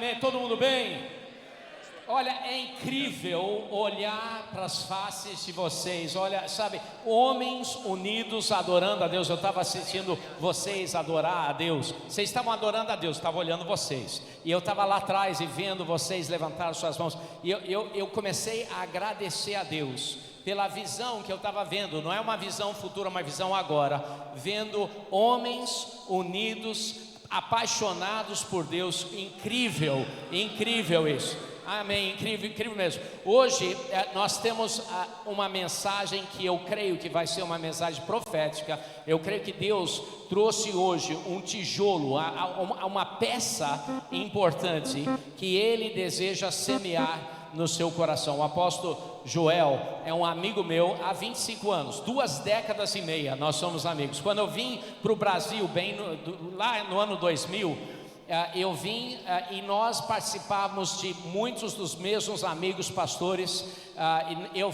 amém. Todo mundo bem? Olha, é incrível olhar para as faces de vocês. Olha, sabe, homens unidos adorando a Deus. Eu estava assistindo vocês adorar a Deus. Vocês estavam adorando a Deus, estava olhando vocês. E eu estava lá atrás e vendo vocês levantar suas mãos. E eu comecei a agradecer a Deus pela visão que eu estava vendo. Não é uma visão futura, uma visão agora. Vendo homens unidos, apaixonados por Deus. Incrível, incrível isso. Amém, incrível, incrível mesmo. Hoje nós temos uma mensagem que eu creio que vai ser uma mensagem profética. Eu creio que Deus trouxe hoje um tijolo, uma peça importante que Ele deseja semear no seu coração. O apóstolo Joel é um amigo meu há 25 anos, 2 décadas e meia nós somos amigos. Quando eu vim para o Brasil, lá no ano 2000, eu vim e nós participávamos de muitos dos mesmos amigos pastores. Eu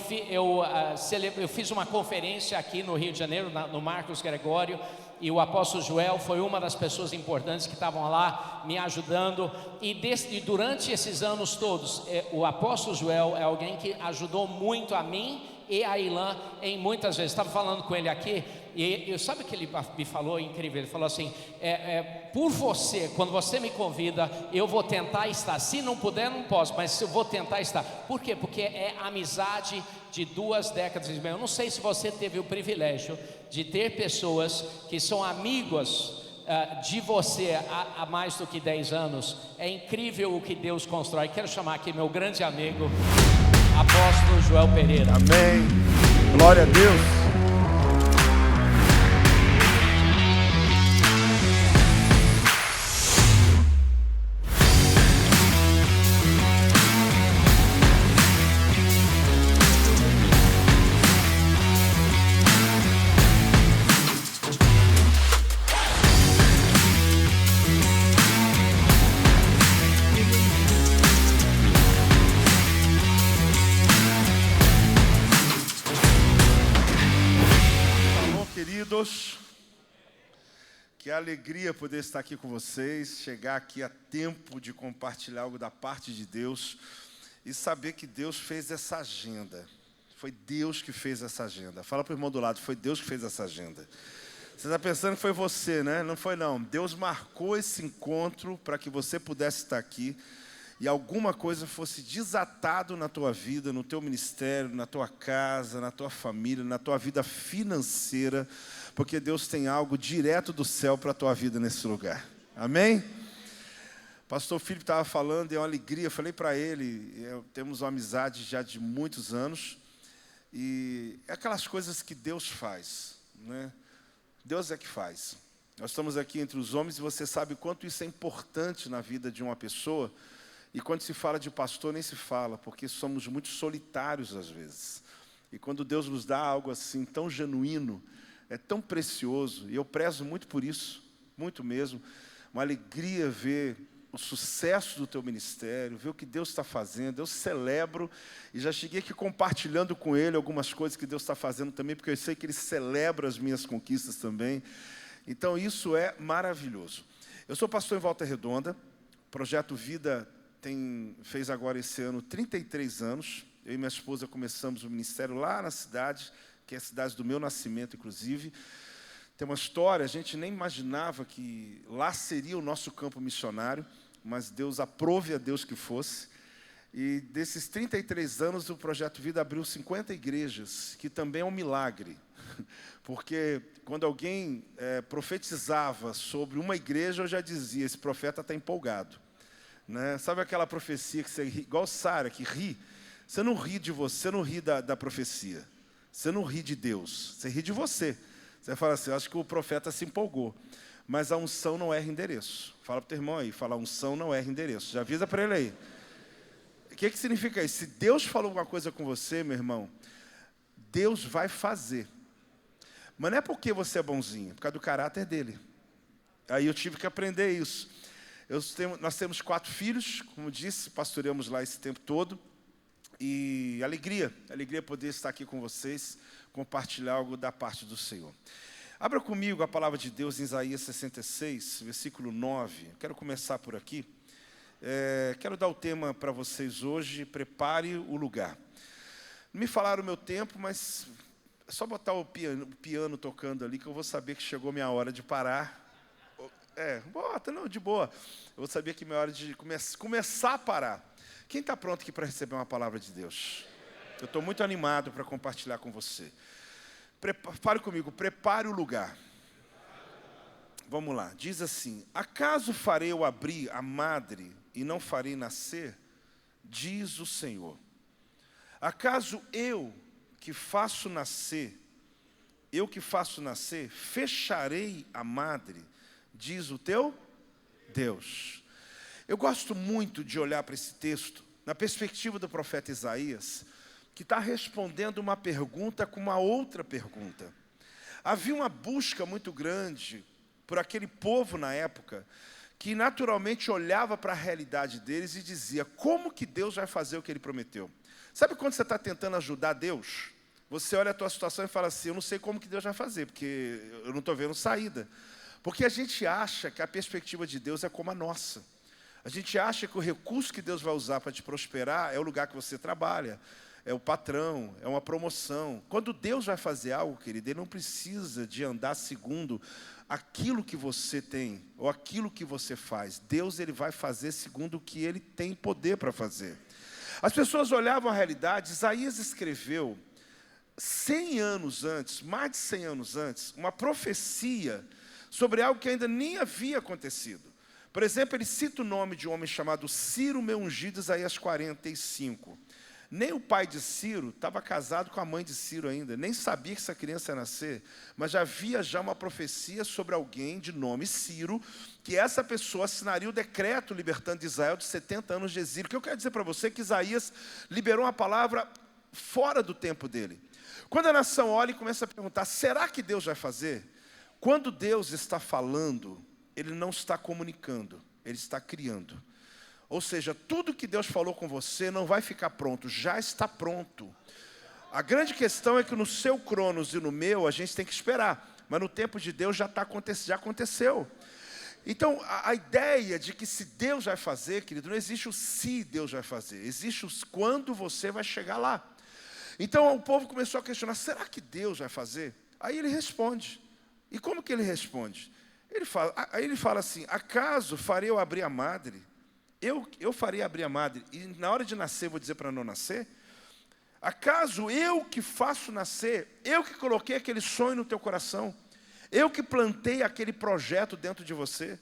fiz uma conferência aqui no Rio de Janeiro, no Marcos Gregório, e o apóstolo Joel foi uma das pessoas importantes que estavam lá me ajudando. E durante esses anos todos, o apóstolo Joel é alguém que ajudou muito a mim e a Ilan em muitas vezes. Estava falando com ele aqui e sabe o que ele me falou? Incrível. Ele falou assim: por você, quando você me convida, eu vou tentar estar. Se não puder, não posso, mas eu vou tentar estar. Por quê? Porque é amizade de 2 décadas e meia. Eu não sei se você teve o privilégio de ter pessoas que são amigas de você há mais do que 10 anos. É incrível o que Deus constrói. Quero chamar aqui meu grande amigo, apóstolo Joel Pereira. Amém. Glória a Deus. Que alegria poder estar aqui com vocês, chegar aqui a tempo de compartilhar algo da parte de Deus e saber que Deus fez essa agenda. Foi Deus que fez essa agenda. Fala para o irmão do lado, foi Deus que fez essa agenda. Você está pensando que foi você, né? Não foi não. Deus marcou esse encontro para que você pudesse estar aqui e alguma coisa fosse desatado na tua vida, no teu ministério, na tua casa, na tua família, na tua vida financeira, porque Deus tem algo direto do céu para a tua vida nesse lugar. Amém? Pastor Filipe estava falando, é uma alegria. Eu falei para ele, temos uma amizade já de muitos anos, e é aquelas coisas que Deus faz, né? Deus é que faz. Nós estamos aqui entre os homens e você sabe o quanto isso é importante na vida de uma pessoa. E quando se fala de pastor, nem se fala, porque somos muito solitários às vezes. E quando Deus nos dá algo assim tão genuíno, é tão precioso, e eu prezo muito por isso, muito mesmo. Uma alegria ver o sucesso do teu ministério, ver o que Deus está fazendo. Eu celebro, e já cheguei aqui compartilhando com ele algumas coisas que Deus está fazendo também, porque eu sei que ele celebra as minhas conquistas também. Então isso é maravilhoso. Eu sou pastor em Volta Redonda, Projeto Vida fez agora esse ano 33 anos. Eu e minha esposa começamos o ministério lá na cidade, que é a cidade do meu nascimento, inclusive. Tem uma história, a gente nem imaginava que lá seria o nosso campo missionário, mas Deus aprove a Deus que fosse. E desses 33 anos, o Projeto Vida abriu 50 igrejas, que também é um milagre. Porque quando alguém profetizava sobre uma igreja, eu já dizia, esse profeta está empolgado. Né? Sabe aquela profecia que você ri, igual Sara, que ri? Você não ri de você, você não ri da profecia. Você não ri de Deus, você ri de você. Você fala assim, eu acho que o profeta se empolgou. Mas a unção não erra endereço. Fala para o teu irmão aí, fala, a unção não erra endereço. Já avisa para ele aí. O que significa isso? Se Deus falou alguma coisa com você, meu irmão, Deus vai fazer. Mas não é porque você é bonzinho, é por causa do caráter dele. Aí eu tive que aprender isso. Nós temos 4 filhos, como disse, pastoreamos lá esse tempo todo. E alegria poder estar aqui com vocês, compartilhar algo da parte do Senhor. Abra comigo a palavra de Deus em Isaías 66, versículo 9. Quero começar por aqui. Quero dar o tema para vocês hoje, prepare o lugar. Não me falaram o meu tempo, mas é só botar o piano tocando ali que eu vou saber que chegou minha hora de parar. Bota, não, de boa. Eu vou saber que minha hora de começar a parar. Quem está pronto aqui para receber uma palavra de Deus? Eu estou muito animado para compartilhar com você. Fale comigo, prepare o lugar. Vamos lá, diz assim: acaso farei eu abrir a madre e não farei nascer? Diz o Senhor. Acaso eu que faço nascer, fecharei a madre? Diz o teu Deus. Eu gosto muito de olhar para esse texto na perspectiva do profeta Isaías, que está respondendo uma pergunta com uma outra pergunta. Havia uma busca muito grande por aquele povo na época, que naturalmente olhava para a realidade deles e dizia: como que Deus vai fazer o que Ele prometeu? Sabe quando você está tentando ajudar Deus? Você olha a tua situação e fala assim: eu não sei como que Deus vai fazer, porque eu não estou vendo saída. Porque a gente acha que a perspectiva de Deus é como a nossa. A gente acha que o recurso que Deus vai usar para te prosperar é o lugar que você trabalha, é o patrão, é uma promoção. Quando Deus vai fazer algo, querido, Ele não precisa de andar segundo aquilo que você tem, ou aquilo que você faz. Deus, Ele vai fazer segundo o que Ele tem poder para fazer. As pessoas olhavam a realidade. Isaías escreveu 100 anos antes, mais de 100 anos antes, uma profecia sobre algo que ainda nem havia acontecido. Por exemplo, ele cita o nome de um homem chamado Ciro, meu ungido, Isaías 45. Nem o pai de Ciro estava casado com a mãe de Ciro ainda, nem sabia que essa criança ia nascer, mas já havia uma profecia sobre alguém de nome Ciro, que essa pessoa assinaria o decreto libertando Israel de 70 anos de exílio. O que eu quero dizer para você é que Isaías liberou uma palavra fora do tempo dele. Quando a nação olha e começa a perguntar: será que Deus vai fazer? Quando Deus está falando, Ele não está comunicando, Ele está criando. Ou seja, tudo que Deus falou com você não vai ficar pronto, já está pronto. A grande questão é que no seu cronos e no meu, a gente tem que esperar. Mas no tempo de Deus já aconteceu. Então, a ideia de que se Deus vai fazer, querido, não existe o se Deus vai fazer. Existe o quando você vai chegar lá. Então, o povo começou a questionar: será que Deus vai fazer? Aí ele responde. E como que ele responde? Aí ele fala assim: acaso farei eu abrir a madre? Eu farei abrir a madre e na hora de nascer vou dizer para não nascer? Acaso eu que faço nascer, eu que coloquei aquele sonho no teu coração, eu que plantei aquele projeto dentro de você?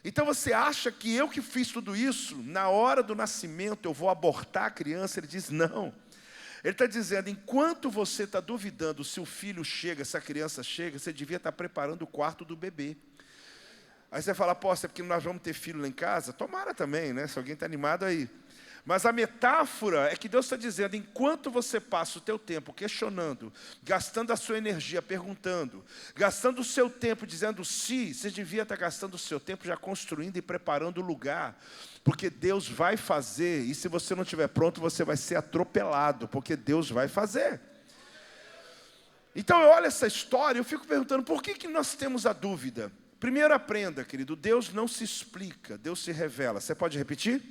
Então você acha que eu que fiz tudo isso, na hora do nascimento eu vou abortar a criança? Ele diz: não. Ele está dizendo: enquanto você está duvidando se o filho chega, se a criança chega, você devia estar preparando o quarto do bebê. Aí você fala: pô, é porque nós vamos ter filho lá em casa? Tomara também, né? Se alguém está animado aí. Mas a metáfora é que Deus está dizendo: enquanto você passa o teu tempo questionando, gastando a sua energia perguntando, gastando o seu tempo dizendo se, você devia estar gastando o seu tempo já construindo e preparando o lugar. Porque Deus vai fazer, e se você não estiver pronto, você vai ser atropelado, porque Deus vai fazer. Então eu olho essa história e eu fico perguntando: por que nós temos a dúvida? Primeiro aprenda, querido, Deus não se explica, Deus se revela. Você pode repetir?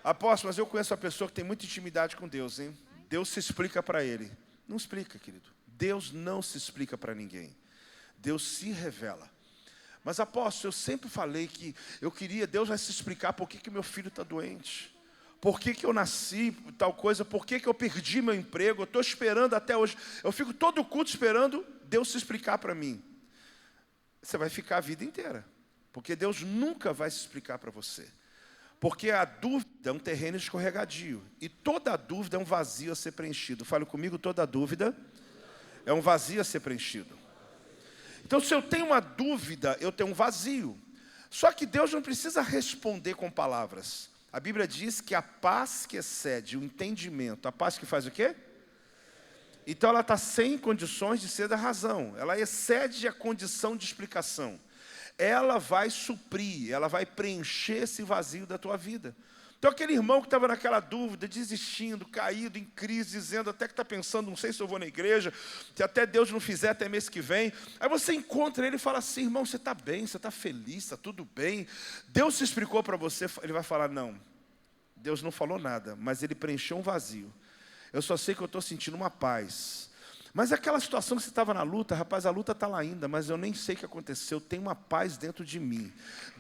Apóstolo, mas eu conheço uma pessoa que tem muita intimidade com Deus, hein? Deus se explica para ele. Não explica, querido. Deus não se explica para ninguém. Deus se revela. Mas, apóstolo, eu sempre falei que eu queria, Deus vai se explicar por que meu filho está doente. Por que eu nasci, tal coisa, por que eu perdi meu emprego, eu estou esperando até hoje. Eu fico todo o culto esperando Deus se explicar para mim. Você vai ficar a vida inteira, porque Deus nunca vai se explicar para você. Porque a dúvida é um terreno escorregadio, e toda dúvida é um vazio a ser preenchido. Fale comigo: toda dúvida é um vazio a ser preenchido. Então, se eu tenho uma dúvida, eu tenho um vazio. Só que Deus não precisa responder com palavras. A Bíblia diz que a paz que excede o entendimento, a paz que faz o quê? Então ela está sem condições de ser da razão. Ela excede a condição de explicação. Ela vai suprir, ela vai preencher esse vazio da tua vida. Então aquele irmão que estava naquela dúvida, desistindo, caído, em crise, dizendo até que está pensando, não sei se eu vou na igreja, se até Deus não fizer até mês que vem. Aí você encontra ele e fala assim, irmão, você está bem, você está feliz, está tudo bem. Deus se explicou para você, ele vai falar, não, Deus não falou nada, mas Ele preencheu um vazio. Eu só sei que eu estou sentindo uma paz. Mas aquela situação que você estava na luta, rapaz, a luta está lá ainda, mas eu nem sei o que aconteceu, tem uma paz dentro de mim.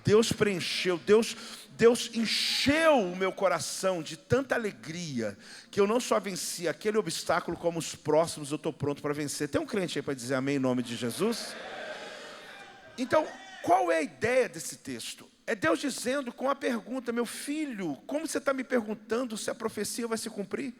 Deus preencheu, Deus encheu o meu coração de tanta alegria, que eu não só venci aquele obstáculo, como os próximos eu estou pronto para vencer. Tem um crente aí para dizer amém em nome de Jesus? Então, qual é a ideia desse texto? É Deus dizendo com a pergunta, meu filho, como você está me perguntando se a profecia vai se cumprir?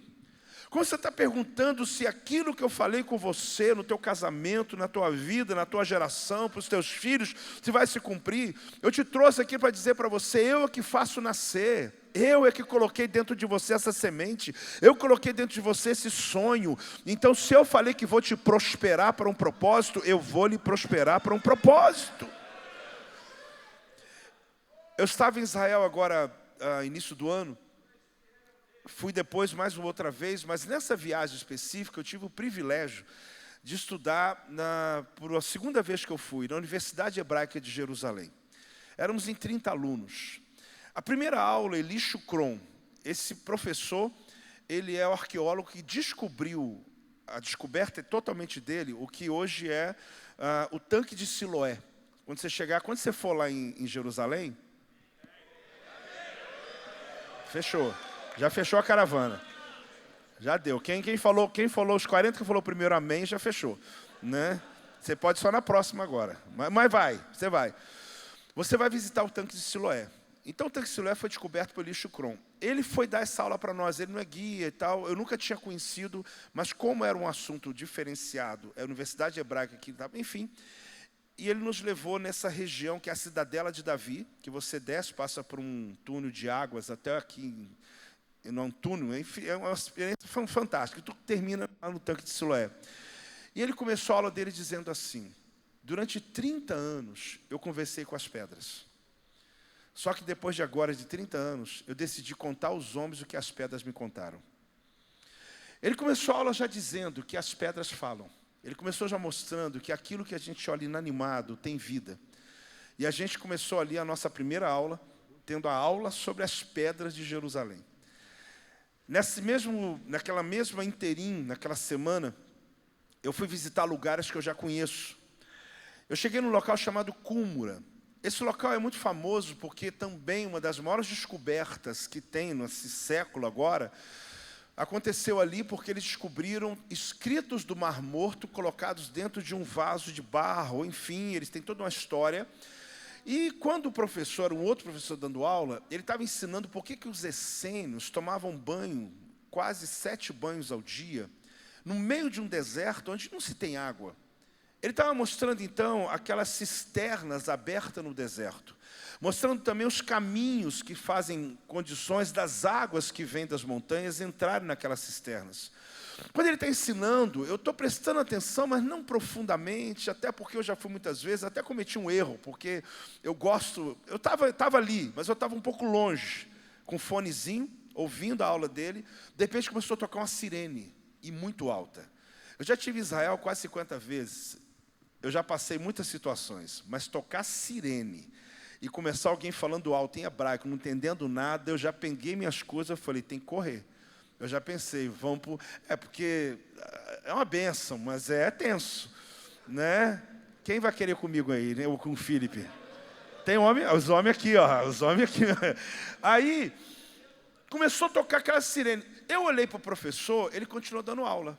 Como você está perguntando se aquilo que eu falei com você, no teu casamento, na tua vida, na tua geração, para os teus filhos, se vai se cumprir? Eu te trouxe aqui para dizer para você, eu é que faço nascer. Eu é que coloquei dentro de você essa semente. Eu coloquei dentro de você esse sonho. Então, se eu falei que vou te prosperar para um propósito, eu vou lhe prosperar para um propósito. Eu estava em Israel agora, início do ano. Fui depois mais uma outra vez, mas nessa viagem específica eu tive o privilégio de estudar, por a segunda vez que eu fui, na Universidade Hebraica de Jerusalém. Éramos em 30 alunos. A primeira aula, Eli Shukron, esse professor, ele é o arqueólogo que descobriu, a descoberta é totalmente dele, o que hoje é o tanque de Siloé. Quando você for lá em Jerusalém, fechou. Já fechou a caravana. Já deu. Quem falou os 40 que falou primeiro amém, já fechou. Né? Você pode só na próxima agora. Mas você vai. Você vai visitar o tanque de Siloé. Então o tanque de Siloé foi descoberto por Eli Shukron. Ele foi dar essa aula para nós, ele não é guia e tal. Eu nunca tinha conhecido, mas como era um assunto diferenciado, é a Universidade Hebraica aqui, enfim. E ele nos levou nessa região que é a Cidadela de Davi, que você desce, passa por um túnel de águas até aqui não um túnel, enfim, é uma experiência fantástica. Tudo termina lá no tanque de Siloé. E ele começou a aula dele dizendo assim, durante 30 anos eu conversei com as pedras. Só que depois de 30 anos, eu decidi contar aos homens o que as pedras me contaram. Ele começou a aula já dizendo que as pedras falam. Ele começou já mostrando que aquilo que a gente olha inanimado tem vida. E a gente começou ali a nossa primeira aula, tendo a aula sobre as pedras de Jerusalém. Naquela mesma interim, naquela semana, eu fui visitar lugares que eu já conheço. Eu cheguei num local chamado Cúmura. Esse local é muito famoso porque também uma das maiores descobertas que tem nesse século agora, aconteceu ali porque eles descobriram escritos do Mar Morto colocados dentro de um vaso de barro, enfim, eles têm toda uma história. E quando um outro professor dando aula, ele estava ensinando por que os essênios tomavam banho, quase 7 banhos ao dia, no meio de um deserto onde não se tem água. Ele estava mostrando então aquelas cisternas abertas no deserto, mostrando também os caminhos que fazem condições das águas que vêm das montanhas entrarem naquelas cisternas. Quando ele está ensinando, eu estou prestando atenção, mas não profundamente, até porque eu já fui muitas vezes, até cometi um erro, porque eu estava ali, mas eu estava um pouco longe, com um fonezinho, ouvindo a aula dele, de repente começou a tocar uma sirene, e muito alta. Eu já estive em Israel quase 50 vezes, eu já passei muitas situações, mas tocar sirene, e começar alguém falando alto em hebraico, não entendendo nada, eu já peguei minhas coisas, eu falei, tem que correr. Eu já pensei, porque é uma bênção, mas é tenso, né? Quem vai querer comigo aí, né? Ou com o Felipe? Tem os homens aqui, ó, os homens aqui. Aí, começou a tocar aquela sirene. Eu olhei para o professor, ele continuou dando aula.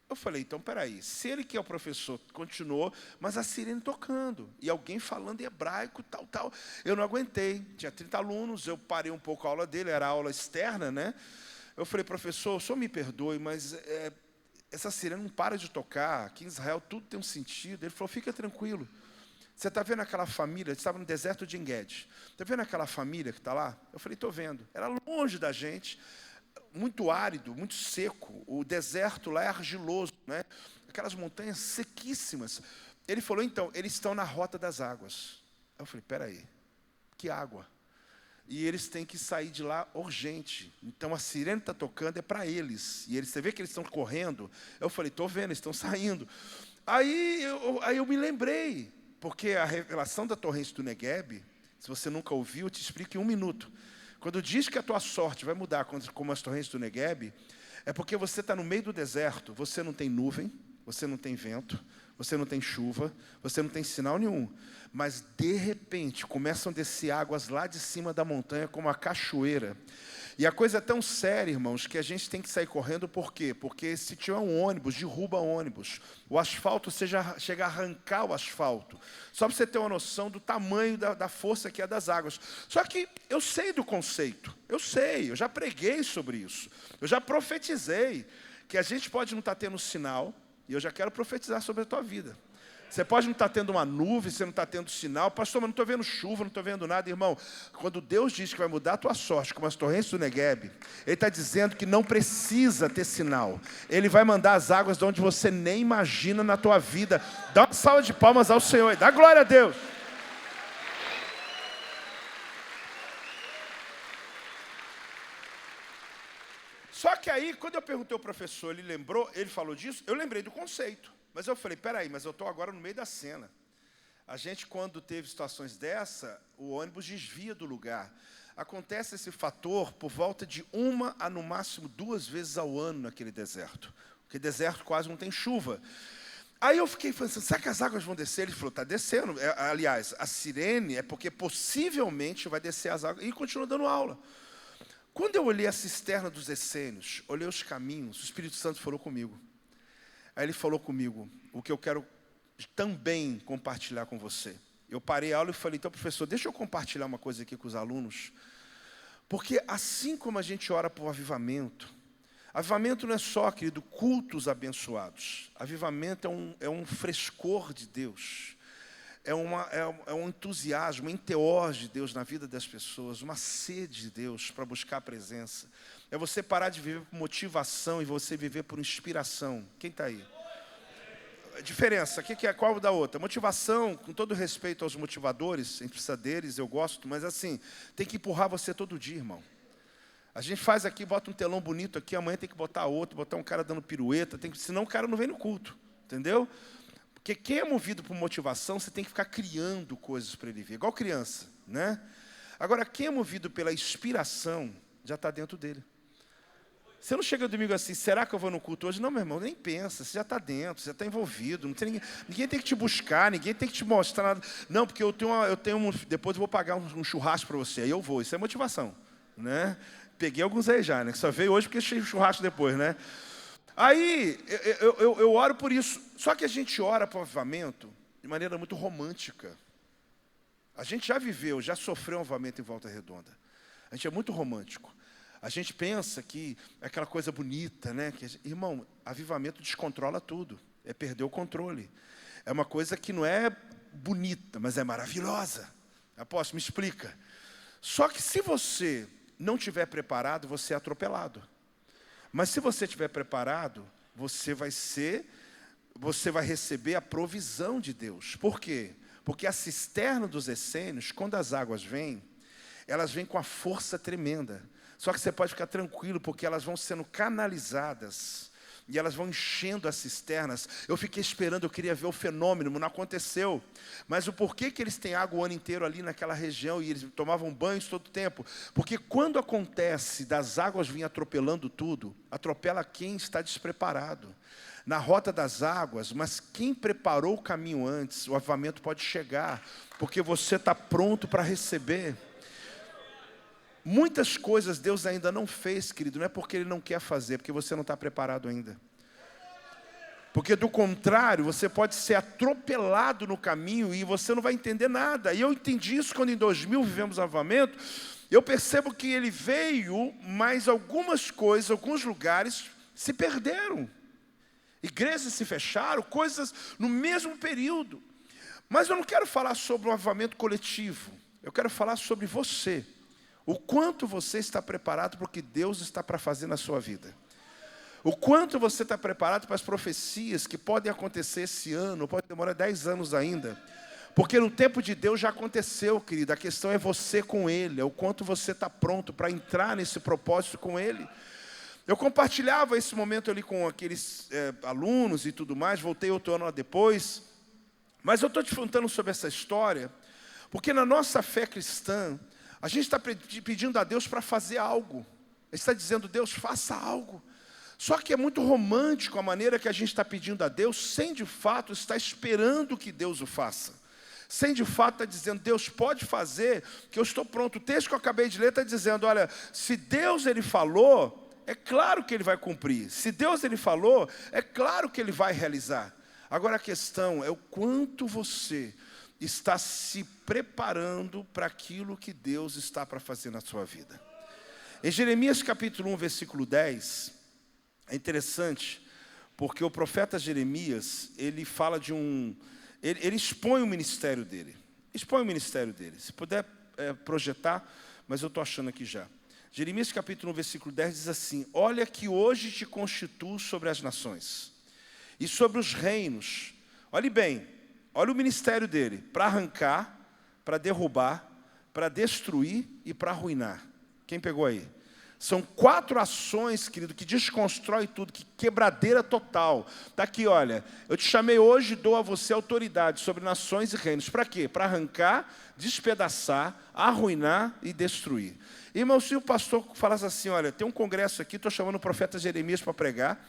Eu falei, então, peraí, se ele que é o professor continuou, mas a sirene tocando, e alguém falando em hebraico, tal. Eu não aguentei, tinha 30 alunos, eu parei um pouco a aula dele, era aula externa, né? Eu falei, professor, o senhor me perdoe, mas essa sirene não para de tocar, aqui em Israel tudo tem um sentido. Ele falou, fica tranquilo. Você está vendo aquela família, estava no deserto de En-Gedi, está vendo aquela família que está lá? Eu falei, estou vendo. Era longe da gente, muito árido, muito seco, o deserto lá é argiloso, né? Aquelas montanhas sequíssimas. Ele falou, então, eles estão na rota das águas. Eu falei, peraí, que água? e eles têm que sair de lá urgente. Então a sirene está tocando, é para eles. E você vê que eles estão correndo. Eu falei, estou vendo, eles estão saindo. Aí eu me lembrei, porque a revelação da torrente do Negueb, se você nunca ouviu, eu te explico em 1 minuto. Quando diz que a tua sorte vai mudar como as torrentes do Negueb, é porque você está no meio do deserto, você não tem nuvem, você não tem vento, você não tem chuva, você não tem sinal nenhum. Mas, de repente, começam a descer águas lá de cima da montanha, como a cachoeira. E a coisa é tão séria, irmãos, que a gente tem que sair correndo. Por quê? Porque se tiver um ônibus, derruba ônibus. O asfalto chega a arrancar o asfalto. Só para você ter uma noção do tamanho da força que é das águas. Só que eu sei do conceito. Eu sei, eu já preguei sobre isso. Eu já profetizei que a gente pode não estar tendo sinal. E eu já quero profetizar sobre a tua vida. Você pode não estar tendo uma nuvem, você não está tendo sinal. Pastor, mas não estou vendo chuva, não estou vendo nada. Irmão, quando Deus diz que vai mudar a tua sorte, como as torrentes do Negueb, Ele está dizendo que não precisa ter sinal. Ele vai mandar as águas de onde você nem imagina na tua vida. Dá uma salva de palmas ao Senhor. Dá glória a Deus. Só que aí, quando eu perguntei ao professor, ele lembrou, ele falou disso, eu lembrei do conceito. Mas eu falei, peraí, mas eu estou agora no meio da cena. A gente, quando teve situações dessa, o ônibus desvia do lugar. Acontece esse fator por volta de 1 a, no máximo, 2 vezes ao ano naquele deserto. Porque deserto quase não tem chuva. Aí eu fiquei pensando, será que as águas vão descer? Ele falou, está descendo. Aliás, a sirene é porque possivelmente vai descer as águas. E continua dando aula. Quando eu olhei a cisterna dos essênios, olhei os caminhos, o Espírito Santo falou comigo. Aí ele falou comigo, o que eu quero também compartilhar com você. Eu parei a aula e falei, então, professor, deixa eu compartilhar uma coisa aqui com os alunos. Porque assim como a gente ora por avivamento não é só, querido, cultos abençoados. Avivamento é um frescor de Deus. É um entusiasmo, um enteós de Deus na vida das pessoas, uma sede de Deus para buscar a presença. É você parar de viver por motivação e você viver por inspiração. Quem está aí? A diferença, qual da outra? Motivação, com todo respeito aos motivadores, a gente precisa deles, eu gosto, mas assim, tem que empurrar você todo dia, irmão. A gente faz aqui, bota um telão bonito aqui, amanhã tem que botar outro, botar um cara dando pirueta, senão o cara não vem no culto, entendeu? Porque quem é movido por motivação, você tem que ficar criando coisas para ele ver, igual criança, né? Agora, quem é movido pela inspiração, já está dentro dele. Você não chega domingo assim, será que eu vou no culto hoje? Não, meu irmão, nem pensa, você já está dentro, você já está envolvido, não tem ninguém tem que te buscar, ninguém tem que te mostrar nada. Não, porque depois eu vou pagar um churrasco para você, aí eu vou, isso é motivação, né? Peguei alguns aí já, né? Que só veio hoje porque cheio churrasco depois, né? Aí, eu oro por isso. Só que a gente ora para o avivamento de maneira muito romântica. A gente já sofreu um avivamento em Volta Redonda. A gente é muito romântico. A gente pensa que é aquela coisa bonita, né? Irmão, avivamento descontrola tudo. É perder o controle. É uma coisa que não é bonita, mas é maravilhosa. Apóstolo, me explica. Só que se você não estiver preparado, você é atropelado. Mas se você estiver preparado, você vai receber a provisão de Deus. Por quê? Porque a cisterna dos essênios, quando as águas vêm, elas vêm com a força tremenda. Só que você pode ficar tranquilo, porque elas vão sendo canalizadas e elas vão enchendo as cisternas. Eu fiquei esperando, eu queria ver o fenômeno, não aconteceu. Mas o porquê que eles têm água o ano inteiro ali naquela região e eles tomavam banhos todo o tempo? Porque quando acontece das águas virem atropelando tudo, atropela quem está despreparado. Na rota das águas, mas quem preparou o caminho antes, o avivamento pode chegar, porque você está pronto para receber. Muitas coisas Deus ainda não fez, querido, não é porque Ele não quer fazer, é porque você não está preparado ainda. Porque do contrário, você pode ser atropelado no caminho e você não vai entender nada. E eu entendi isso quando em 2000 vivemos avivamento. Eu percebo que ele veio, mas algumas coisas, alguns lugares se perderam. Igrejas se fecharam, coisas no mesmo período. Mas eu não quero falar sobre um avivamento coletivo. Eu quero falar sobre você. O quanto você está preparado para o que Deus está para fazer na sua vida. O quanto você está preparado para as profecias que podem acontecer esse ano, ou pode demorar 10 anos ainda. Porque no tempo de Deus já aconteceu, querido. A questão é você com Ele, é o quanto você está pronto para entrar nesse propósito com Ele. Eu compartilhava esse momento ali com aqueles alunos e tudo mais, voltei outro ano lá depois. Mas eu estou te contando sobre essa história, porque na nossa fé cristã, a gente está pedindo a Deus para fazer algo. A gente está dizendo, Deus, faça algo. Só que é muito romântico a maneira que a gente está pedindo a Deus, sem de fato estar esperando que Deus o faça. Sem de fato estar dizendo, Deus pode fazer, que eu estou pronto. O texto que eu acabei de ler está dizendo, olha, se Deus Ele falou, é claro que Ele vai cumprir. Se Deus Ele falou, é claro que Ele vai realizar. Agora a questão é o quanto você está se preparando para aquilo que Deus está para fazer na sua vida. Em Jeremias capítulo 1, versículo 10, é interessante, porque o profeta Jeremias, ele fala de ele expõe o ministério dele. Expõe o ministério dele. Se puder projetar, mas eu estou achando aqui já. Jeremias capítulo 1, versículo 10 diz assim, olha que hoje te constituo sobre as nações e sobre os reinos. Olhe bem, olha o ministério dele, para arrancar, para derrubar, para destruir e para arruinar. Quem pegou aí? São 4 ações, querido, que desconstrói tudo, que quebradeira total. Está aqui, olha, eu te chamei hoje e dou a você autoridade sobre nações e reinos. Para quê? Para arrancar, despedaçar, arruinar e destruir. Irmão, se o pastor falasse assim, olha, tem um congresso aqui, estou chamando o profeta Jeremias para pregar,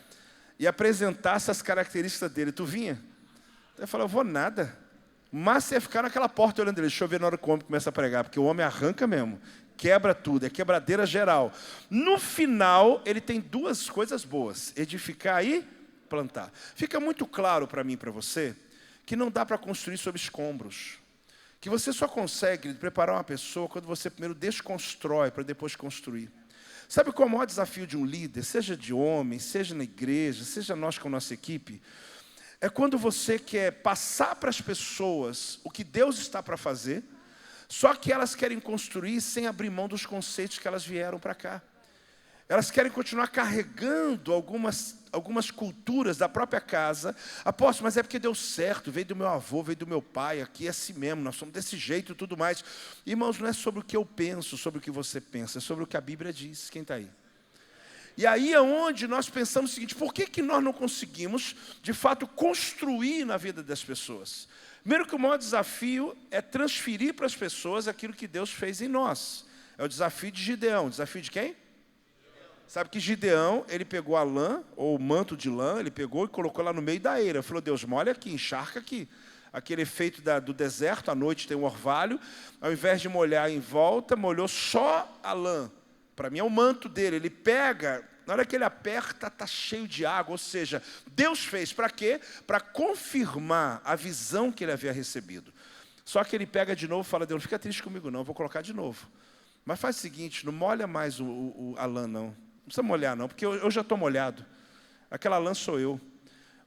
e apresentar essas características dele, tu vinha? Eu falei, eu vou nada. Mas você ia ficar naquela porta olhando ele, deixa eu ver na hora que o homem começa a pregar, porque o homem arranca mesmo, quebra tudo, é quebradeira geral. No final, ele tem 2 coisas boas, edificar e plantar. Fica muito claro para mim e para você, que não dá para construir sobre escombros. Que você só consegue preparar uma pessoa quando você primeiro desconstrói, para depois construir. Sabe qual é o maior desafio de um líder, seja de homem, seja na igreja, seja nós com a nossa equipe? É quando você quer passar para as pessoas o que Deus está para fazer, só que elas querem construir sem abrir mão dos conceitos que elas vieram para cá. Elas querem continuar carregando algumas culturas da própria casa. Apóstolo, mas é porque deu certo, veio do meu avô, veio do meu pai, aqui é assim mesmo, nós somos desse jeito e tudo mais. Irmãos, não é sobre o que eu penso, sobre o que você pensa, é sobre o que a Bíblia diz. Quem está aí? E aí é onde nós pensamos o seguinte, por que nós não conseguimos, de fato, construir na vida das pessoas? Primeiro que o maior desafio é transferir para as pessoas aquilo que Deus fez em nós. É o desafio de Gideão. Desafio de quem? Sabe que Gideão, ele pegou a lã, ou o manto de lã, ele pegou e colocou lá no meio da eira. Falou, Deus, molha aqui, encharca aqui. Aquele efeito do deserto, à noite tem um orvalho. Ao invés de molhar em volta, molhou só a lã. Para mim é o manto dele. Ele pega, na hora que ele aperta, está cheio de água. Ou seja, Deus fez para quê? Para confirmar a visão que ele havia recebido. Só que ele pega de novo e fala, Deus, não fica triste comigo não, vou colocar de novo. Mas faz o seguinte, não molha mais a lã não. Não precisa molhar não, porque eu já estou molhado. Aquela lã sou eu.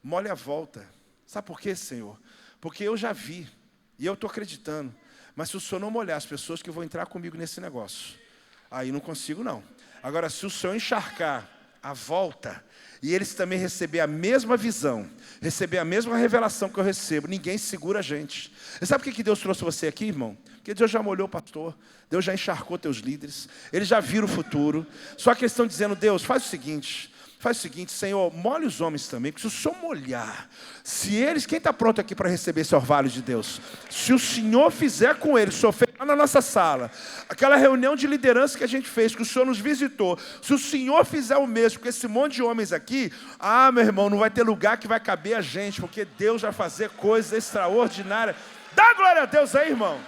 Molha a volta. Sabe por quê, Senhor? Porque eu já vi, e eu estou acreditando. Mas se o Senhor não molhar as pessoas que vão entrar comigo nesse negócio, aí não consigo não. Agora, se o Senhor encharcar a volta, e eles também receber a mesma visão, receber a mesma revelação que eu recebo, ninguém segura a gente. E sabe por que Deus trouxe você aqui, irmão? Porque Deus já molhou o pastor, Deus já encharcou teus líderes, eles já viram o futuro. Só que eles estão dizendo, Deus, faz o seguinte, Senhor, molhe os homens também, porque se o Senhor molhar, se eles, quem está pronto aqui para receber esse orvalho de Deus? Se o Senhor fizer com eles, o Senhor fez lá na nossa sala, aquela reunião de liderança que a gente fez, que o Senhor nos visitou, se o Senhor fizer o mesmo com esse monte de homens aqui, meu irmão, não vai ter lugar que vai caber a gente, porque Deus vai fazer coisas extraordinárias. Dá glória a Deus aí, irmão.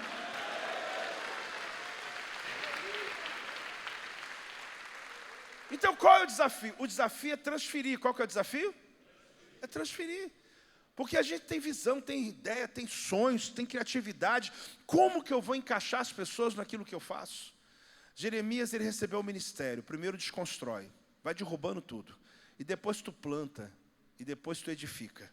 Então, qual é o desafio? O desafio é transferir. Qual que é o desafio? É transferir. Porque a gente tem visão, tem ideia, tem sonhos, tem criatividade. Como que eu vou encaixar as pessoas naquilo que eu faço? Jeremias, ele recebeu o ministério. Primeiro desconstrói, vai derrubando tudo. E depois tu planta, e depois tu edifica.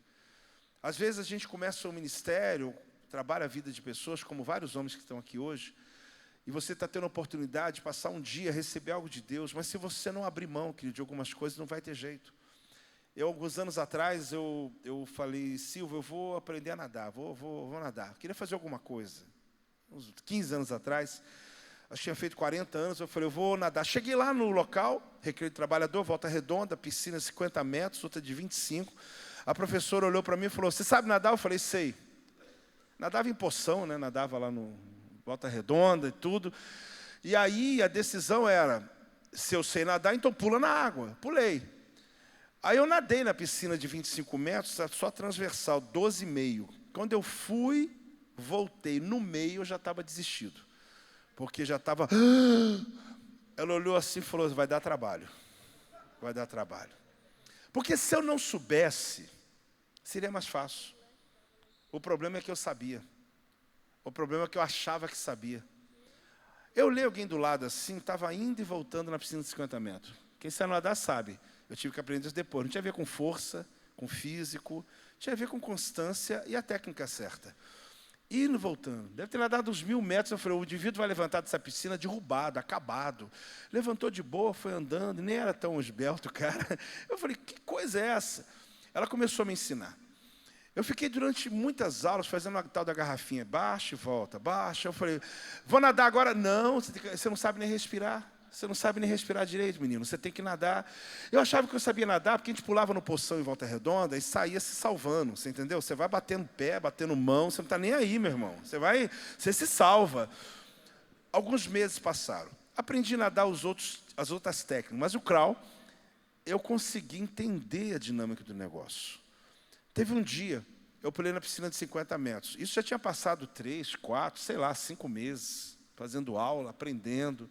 Às vezes a gente começa um ministério, trabalha a vida de pessoas, como vários homens que estão aqui hoje, e você está tendo a oportunidade de passar um dia, receber algo de Deus, mas se você não abrir mão, querido, de algumas coisas, não vai ter jeito. Alguns anos atrás, eu falei, Silvio, eu vou aprender a nadar, vou nadar. Eu queria fazer alguma coisa. Uns 15 anos atrás, acho que tinha feito 40 anos, eu falei, eu vou nadar. Cheguei lá no local, Recreio do Trabalhador, Volta Redonda, piscina 50 metros, outra de 25. A professora olhou para mim e falou, você sabe nadar? Eu falei, sei. Nadava em Poção, né? Nadava lá no Volta Redonda e tudo. E aí a decisão era, se eu sei nadar, então pula na água. Pulei. Aí eu nadei na piscina de 25 metros, só transversal, 12,5. Quando eu fui, voltei no meio, eu já estava desistido. Porque já estava... Ela olhou assim e falou, vai dar trabalho. Vai dar trabalho. Porque se eu não soubesse, seria mais fácil. O problema é que eu sabia. O problema é que eu achava que sabia. Eu olhei alguém do lado assim, estava indo e voltando na piscina de 50 metros. Quem sabe nadar sabe. Eu tive que aprender isso depois. Não tinha a ver com força, com físico, tinha a ver com constância e a técnica certa. Indo e voltando. Deve ter nadado uns 1.000 metros. Eu falei, o indivíduo vai levantar dessa piscina derrubado, acabado. Levantou de boa, foi andando, nem era tão esbelto, cara. Eu falei, que coisa é essa? Ela começou a me ensinar. Eu fiquei durante muitas aulas fazendo a tal da garrafinha. Baixa e volta, baixa. Eu falei, vou nadar agora? Não, você não sabe nem respirar. Você não sabe nem respirar direito, menino. Você tem que nadar. Eu achava que eu sabia nadar, porque a gente pulava no Poção em Volta Redonda e saía se salvando. Você entendeu? Você vai batendo pé, batendo mão, você não está nem aí, meu irmão. Você se salva. Alguns meses passaram. Aprendi a nadar as outras técnicas, mas o crawl, eu consegui entender a dinâmica do negócio. Teve um dia, eu pulei na piscina de 50 metros. Isso já tinha passado 3, 4, sei lá, 5 meses, fazendo aula, aprendendo.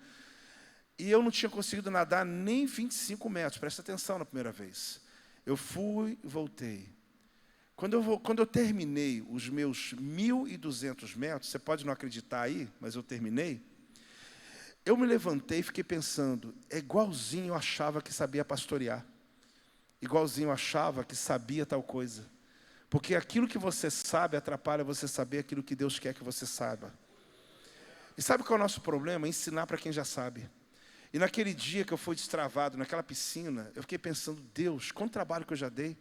E eu não tinha conseguido nadar nem 25 metros, presta atenção na primeira vez. Eu fui e voltei. Quando eu terminei os meus 1.200 metros, você pode não acreditar aí, mas eu terminei, eu me levantei e fiquei pensando, é igualzinho eu achava que sabia pastorear. Igualzinho eu achava que sabia tal coisa. Porque aquilo que você sabe atrapalha você saber aquilo que Deus quer que você saiba. E sabe qual é o nosso problema? Ensinar para quem já sabe. E naquele dia que eu fui destravado, naquela piscina, eu fiquei pensando, Deus, quanto trabalho que eu já dei.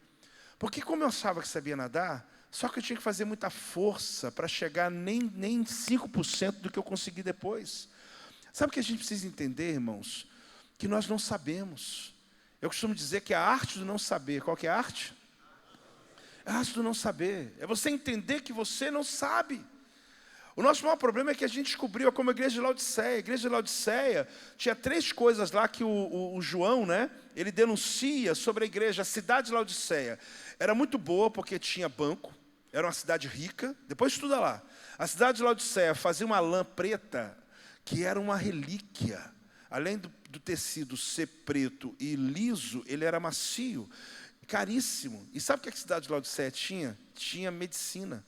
Porque como eu achava que sabia nadar, só que eu tinha que fazer muita força para chegar nem 5% do que eu consegui depois. Sabe o que a gente precisa entender, irmãos? Que nós não sabemos. Eu costumo dizer que a arte do não saber, qual que é a arte? A arte do não saber. É você entender que você não sabe. O nosso maior problema é que a gente descobriu, como a igreja de Laodiceia. A igreja de Laodiceia tinha 3 coisas lá que o João, né, ele denuncia sobre a igreja. A cidade de Laodiceia era muito boa porque tinha banco, era uma cidade rica. Depois estuda lá. A cidade de Laodiceia fazia uma lã preta que era uma relíquia. Além do tecido ser preto e liso, ele era macio, caríssimo. E sabe o que a cidade de Laodiceia tinha? Tinha medicina.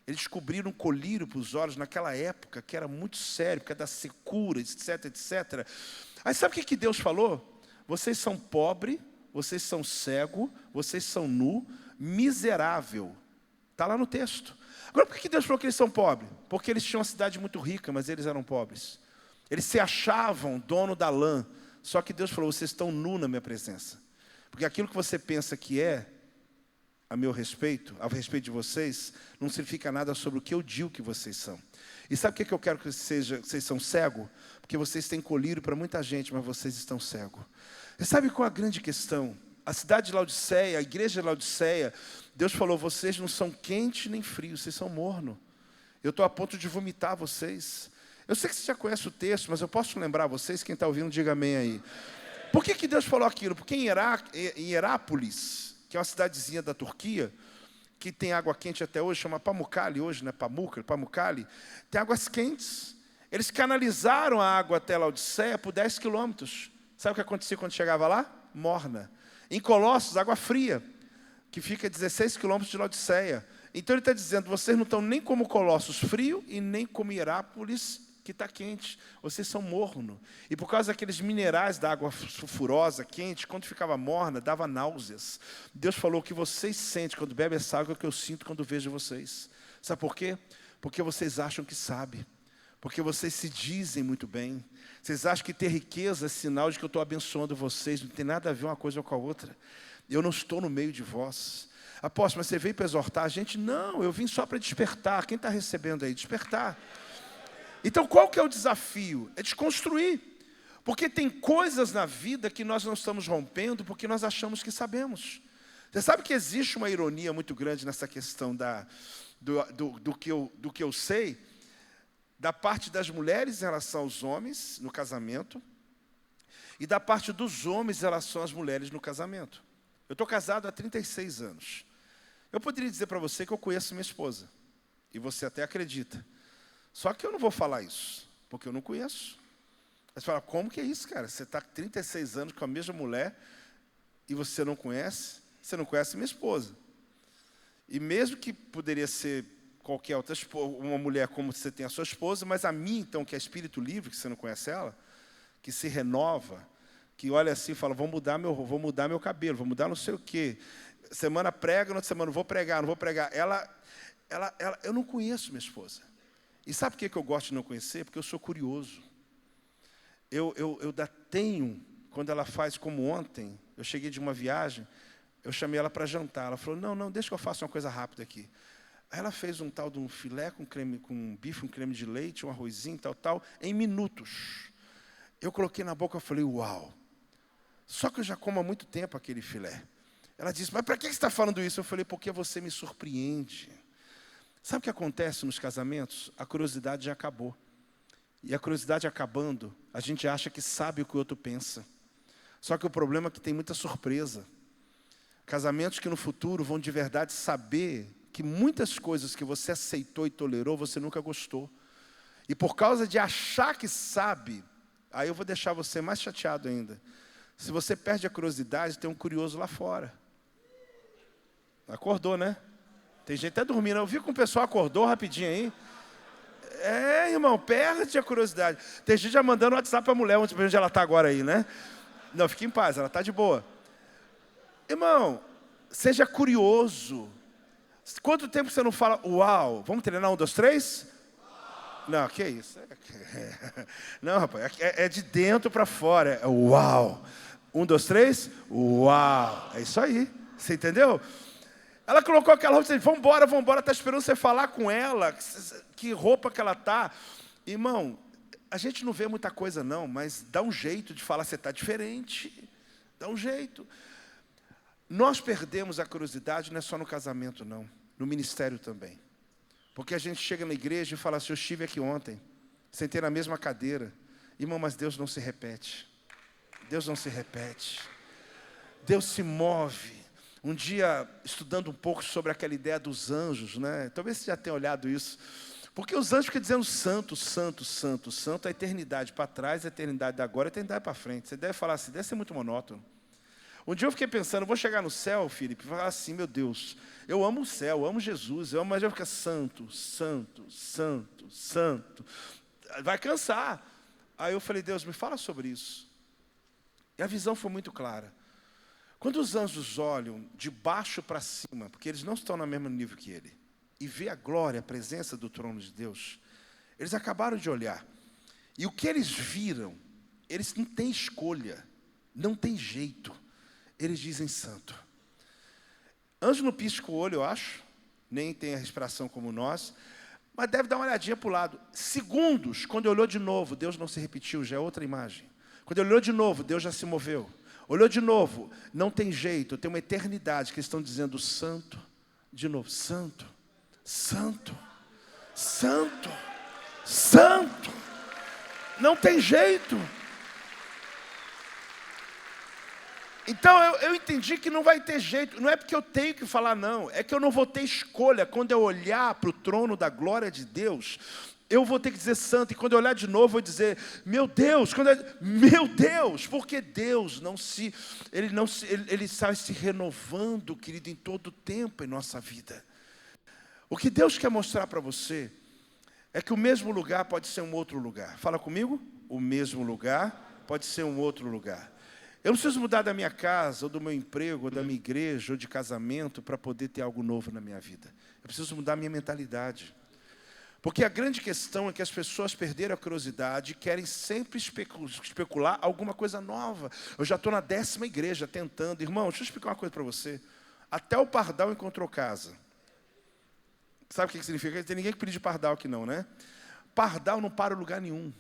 Eles descobriram um colírio para os olhos naquela época, que era muito sério, porque é da secura, etc, etc. Aí sabe o que Deus falou? Vocês são pobres, vocês são cegos, vocês são nu, miserável. Está lá no texto. Agora, por que Deus falou que eles são pobres? Porque eles tinham uma cidade muito rica, mas eles eram pobres. Eles se achavam dono da lã. Só que Deus falou, vocês estão nu na minha presença. Porque aquilo que você pensa que é, a meu respeito, a respeito de vocês, não significa nada sobre o que eu digo que vocês são. E sabe o que eu quero que vocês são cegos? Porque vocês têm colírio para muita gente, mas vocês estão cegos. E sabe qual é a grande questão? A cidade de Laodiceia, a igreja de Laodiceia, Deus falou, vocês não são quentes nem frios, vocês são mornos. Eu estou a ponto de vomitar vocês. Eu sei que você já conhece o texto, mas eu posso lembrar vocês, quem está ouvindo, diga amém aí. Por que Deus falou aquilo? Porque em Herápolis, que é uma cidadezinha da Turquia, que tem água quente até hoje, chama Pamukkale hoje, né? Pamukkale, tem águas quentes. Eles canalizaram a água até Laodiceia por 10 quilômetros. Sabe o que acontecia quando chegava lá? Morna. Em Colossos, água fria, que fica a 16 quilômetros de Laodiceia. Então ele está dizendo, vocês não estão nem como Colossos frio e nem como Herápolis, que está quente. Vocês são morno. E por causa daqueles minerais da água sulfurosa, quente, quando ficava morna, dava náuseas. Deus falou que vocês sentem quando bebem essa água, que eu sinto quando vejo vocês. Sabe por quê? Porque vocês acham que sabem. Porque vocês se dizem muito bem. Vocês acham que ter riqueza é sinal de que eu estou abençoando vocês. Não tem nada a ver uma coisa com a outra. Eu não estou no meio de vós. Apóstolo, mas você veio para exortar a gente? Não, eu vim só para despertar. Quem está recebendo aí? Despertar. Então, qual que é o desafio? É desconstruir. Porque tem coisas na vida que nós não estamos rompendo porque nós achamos que sabemos. Você sabe que existe uma ironia muito grande nessa questão do que eu sei, da parte das mulheres em relação aos homens no casamento, e da parte dos homens em relação às mulheres no casamento. Eu estou casado há 36 anos. Eu poderia dizer para você que eu conheço minha esposa, e você até acredita. Só que eu não vou falar isso, porque eu não conheço. Você fala, como que é isso, cara? Você está há 36 anos com a mesma mulher e você não conhece? Você não conhece minha esposa. E mesmo que poderia ser qualquer outra esposa, uma mulher como você tem a sua esposa, mas a mim, então, que é espírito livre, que você não conhece ela, que se renova, que olha assim e fala, vou mudar meu cabelo, vou mudar não sei o quê. Semana prega, outra semana não vou pregar. Eu não conheço minha esposa. E sabe por que eu gosto de não conhecer? Porque eu sou curioso. Eu tenho, quando ela faz como ontem, eu cheguei de uma viagem, eu chamei ela para jantar. Ela falou, não, deixa que eu faça uma coisa rápida aqui. Aí ela fez um tal de um filé com bife, um creme de leite, um arrozinho, tal, em minutos. Eu coloquei na boca e falei, uau. Só que eu já como há muito tempo aquele filé. Ela disse, mas para que você está falando isso? Eu falei, porque você me surpreende. Sabe o que acontece nos casamentos? A curiosidade já acabou. E a curiosidade acabando, a gente acha que sabe o que o outro pensa. Só que o problema é que tem muita surpresa. Casamentos que no futuro vão de verdade saber que muitas coisas que você aceitou e tolerou, você nunca gostou. E por causa de achar que sabe, aí eu vou deixar você mais chateado ainda. Se você perde a curiosidade, tem um curioso lá fora. Acordou, né? Tem gente até dormindo. Eu vi que o pessoal acordou rapidinho aí. Irmão, perde a curiosidade. Tem gente já mandando WhatsApp para a mulher, onde ela está agora aí, né? Não, fique em paz, ela está de boa. Irmão, seja curioso. Quanto tempo você não fala, uau? Vamos treinar 1, 2, 3? Não, que isso? Não, rapaz, é de dentro para fora. É uau. 1, 2, 3? Uau. É isso aí. Você entendeu? Ela colocou aquela roupa e disse, vambora, está esperando você falar com ela, que roupa que ela está. Irmão, a gente não vê muita coisa não, mas dá um jeito de falar, você está diferente. Dá um jeito. Nós perdemos a curiosidade, não é só no casamento não, no ministério também. Porque a gente chega na igreja e fala assim, eu estive aqui ontem, sentei na mesma cadeira. Irmão, mas Deus não se repete. Deus não se repete. Deus se move. Um dia, estudando um pouco sobre aquela ideia dos anjos, né? Talvez você já tenha olhado isso. Porque os anjos ficam dizendo santo, santo, santo, santo, a eternidade para trás, a eternidade da agora, a eternidade para frente. Você deve falar assim, deve ser muito monótono. Um dia eu fiquei pensando, vou chegar no céu, Felipe, e falar assim, meu Deus, eu amo o céu, eu amo Jesus, mas eu vou ficar santo, santo, santo, santo. Vai cansar. Aí eu falei, Deus, me fala sobre isso. E a visão foi muito clara. Quando os anjos olham de baixo para cima, porque eles não estão no mesmo nível que ele, e vê a glória, a presença do trono de Deus, eles acabaram de olhar. E o que eles viram, eles não têm escolha, não tem jeito. Eles dizem santo. Anjo não pisca o olho, eu acho, nem tem a respiração como nós, mas deve dar uma olhadinha para o lado. Segundos, quando olhou de novo, Deus não se repetiu, já é outra imagem. Quando olhou de novo, Deus já se moveu. Olhou de novo, não tem jeito, tem uma eternidade que eles estão dizendo santo, de novo, santo, santo, santo, santo, não tem jeito. Então eu entendi que não vai ter jeito, não é porque eu tenho que falar não, é que eu não vou ter escolha. Quando eu olhar para o trono da glória de Deus, eu vou ter que dizer santo, e quando eu olhar de novo, eu vou dizer, meu Deus, meu Deus, porque Deus ele está se renovando, querido, em todo o tempo em nossa vida. O que Deus quer mostrar para você é que o mesmo lugar pode ser um outro lugar. Fala comigo, o mesmo lugar pode ser um outro lugar. Eu não preciso mudar da minha casa, ou do meu emprego, ou da minha igreja, ou de casamento, para poder ter algo novo na minha vida. Eu preciso mudar a minha mentalidade. Porque a grande questão é que as pessoas perderam a curiosidade e querem sempre especular alguma coisa nova. Eu já estou na 10ª igreja tentando. Irmão, deixa eu explicar uma coisa para você. Até o pardal encontrou casa. Sabe o que significa? Não tem ninguém que pede de pardal aqui não, né? Pardal não para em lugar nenhum.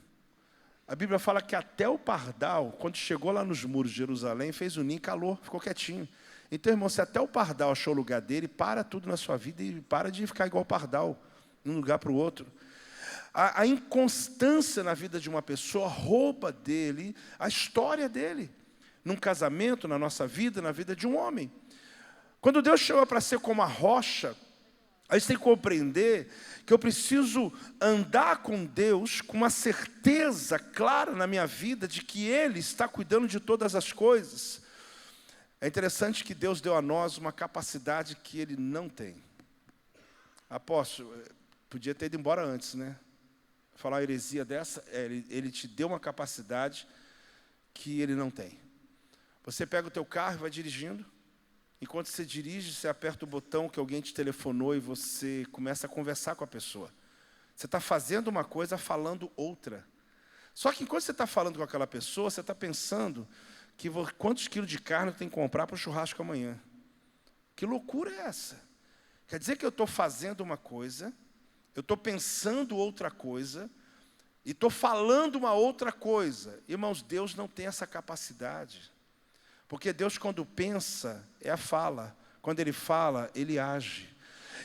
A Bíblia fala que até o pardal, quando chegou lá nos muros de Jerusalém, fez um ninho e calou, ficou quietinho. Então, irmão, se até o pardal achou o lugar dele, para tudo na sua vida e para de ficar igual o pardal, de um lugar para o outro. A inconstância na vida de uma pessoa rouba dele a história dele. Num casamento, na nossa vida, na vida de um homem. Quando Deus chama para ser como a rocha, a gente tem que compreender que eu preciso andar com Deus com uma certeza clara na minha vida de que Ele está cuidando de todas as coisas. É interessante que Deus deu a nós uma capacidade que Ele não tem. Apóstolo, podia ter ido embora antes, né? Falar uma heresia dessa, ele te deu uma capacidade que Ele não tem. Você pega o teu carro e vai dirigindo. Enquanto você dirige, você aperta o botão que alguém te telefonou e você começa a conversar com a pessoa. Você está fazendo uma coisa, falando outra. Só que enquanto você está falando com aquela pessoa, você está pensando que quantos quilos de carne tem que comprar para o churrasco amanhã. Que loucura é essa? Quer dizer que eu estou fazendo uma coisa, eu estou pensando outra coisa, e estou falando uma outra coisa. Irmãos, Deus não tem essa capacidade. Porque Deus, quando pensa, é a fala. Quando Ele fala, Ele age.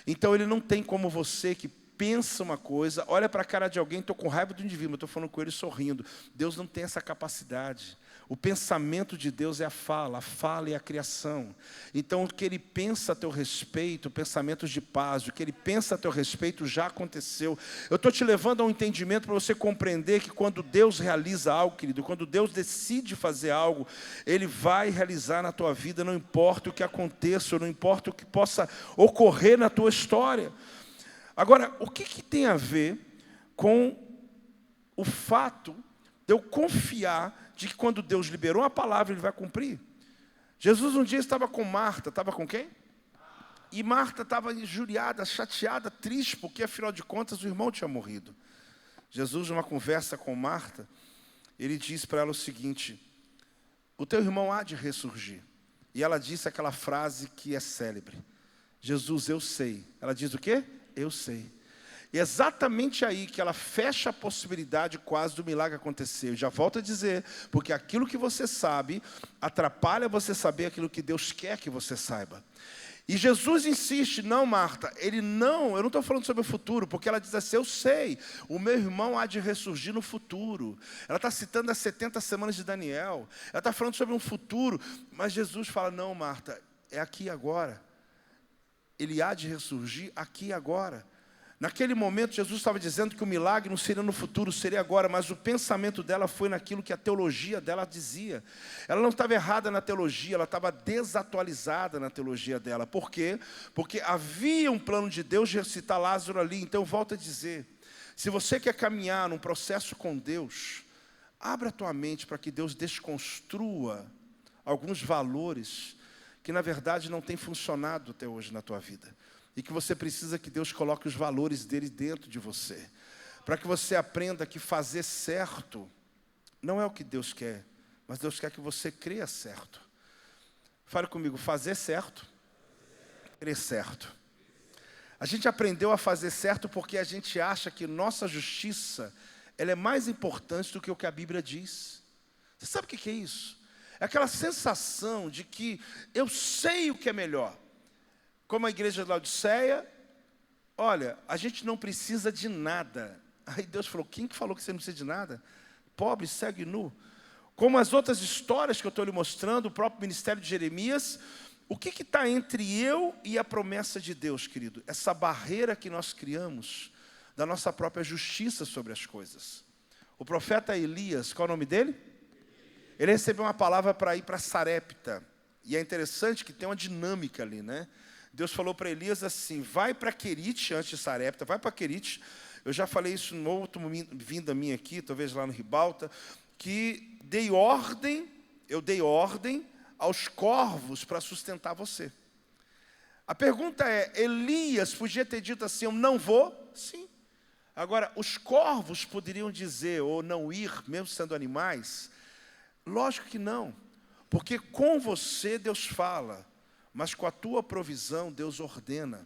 Então, Ele não tem como você que pensa uma coisa, olha para a cara de alguém, estou com raiva do indivíduo, estou falando com ele sorrindo. Deus não tem essa capacidade. O pensamento de Deus é a fala e a criação. Então, o que Ele pensa a teu respeito, pensamentos de paz, o que Ele pensa a teu respeito já aconteceu. Eu estou te levando a um entendimento para você compreender que quando Deus realiza algo, querido, quando Deus decide fazer algo, Ele vai realizar na tua vida, não importa o que aconteça, não importa o que possa ocorrer na tua história. Agora, o que tem a ver com o fato de eu confiar de que quando Deus liberou a palavra, Ele vai cumprir? Jesus um dia estava com Marta, estava com quem? E Marta estava injuriada, chateada, triste, porque afinal de contas o irmão tinha morrido. Jesus, numa conversa com Marta, Ele disse para ela o seguinte: o teu irmão há de ressurgir. E ela disse aquela frase que é célebre: Jesus, eu sei. Ela diz o quê? Eu sei. E é exatamente aí que ela fecha a possibilidade quase do milagre acontecer. Eu já volto a dizer, porque aquilo que você sabe atrapalha você saber aquilo que Deus quer que você saiba. E Jesus insiste: não, Marta, eu não estou falando sobre o futuro, porque ela diz assim: eu sei, o meu irmão há de ressurgir no futuro. Ela está citando as 70 semanas de Daniel, ela está falando sobre um futuro, mas Jesus fala: não, Marta, é aqui e agora. Ele há de ressurgir aqui e agora. Naquele momento, Jesus estava dizendo que o milagre não seria no futuro, seria agora, mas o pensamento dela foi naquilo que a teologia dela dizia. Ela não estava errada na teologia, ela estava desatualizada na teologia dela. Por quê? Porque havia um plano de Deus de ressuscitar Lázaro ali. Então, volto a dizer, se você quer caminhar num processo com Deus, abra a tua mente para que Deus desconstrua alguns valores que, na verdade, não têm funcionado até hoje na tua vida. E que você precisa que Deus coloque os valores dele dentro de você. Para que você aprenda que fazer certo não é o que Deus quer, mas Deus quer que você creia certo. Fale comigo: fazer certo, crer certo. A gente aprendeu a fazer certo porque a gente acha que nossa justiça ela é mais importante do que o que a Bíblia diz. Você sabe o que é isso? É aquela sensação de que eu sei o que é melhor. Como a igreja de Laodiceia, olha, a gente não precisa de nada. Aí Deus falou: quem que falou que você não precisa de nada? Pobre, cego e nu. Como as outras histórias que eu estou lhe mostrando, o próprio ministério de Jeremias, o que está entre eu e a promessa de Deus, querido? Essa barreira que nós criamos da nossa própria justiça sobre as coisas. O profeta Elias, qual é o nome dele? Ele recebeu uma palavra para ir para Sarepta. E é interessante que tem uma dinâmica ali, né? Deus falou para Elias assim: vai para Querite antes de Sarepta, vai para Querite. Eu já falei isso no outro vinda minha aqui, talvez lá no Ribalta, que eu dei ordem aos corvos para sustentar você. A pergunta é: Elias podia ter dito assim: eu não vou? Sim. Agora, os corvos poderiam dizer ou não ir, mesmo sendo animais? Lógico que não, porque com você Deus fala, mas com a tua provisão Deus ordena.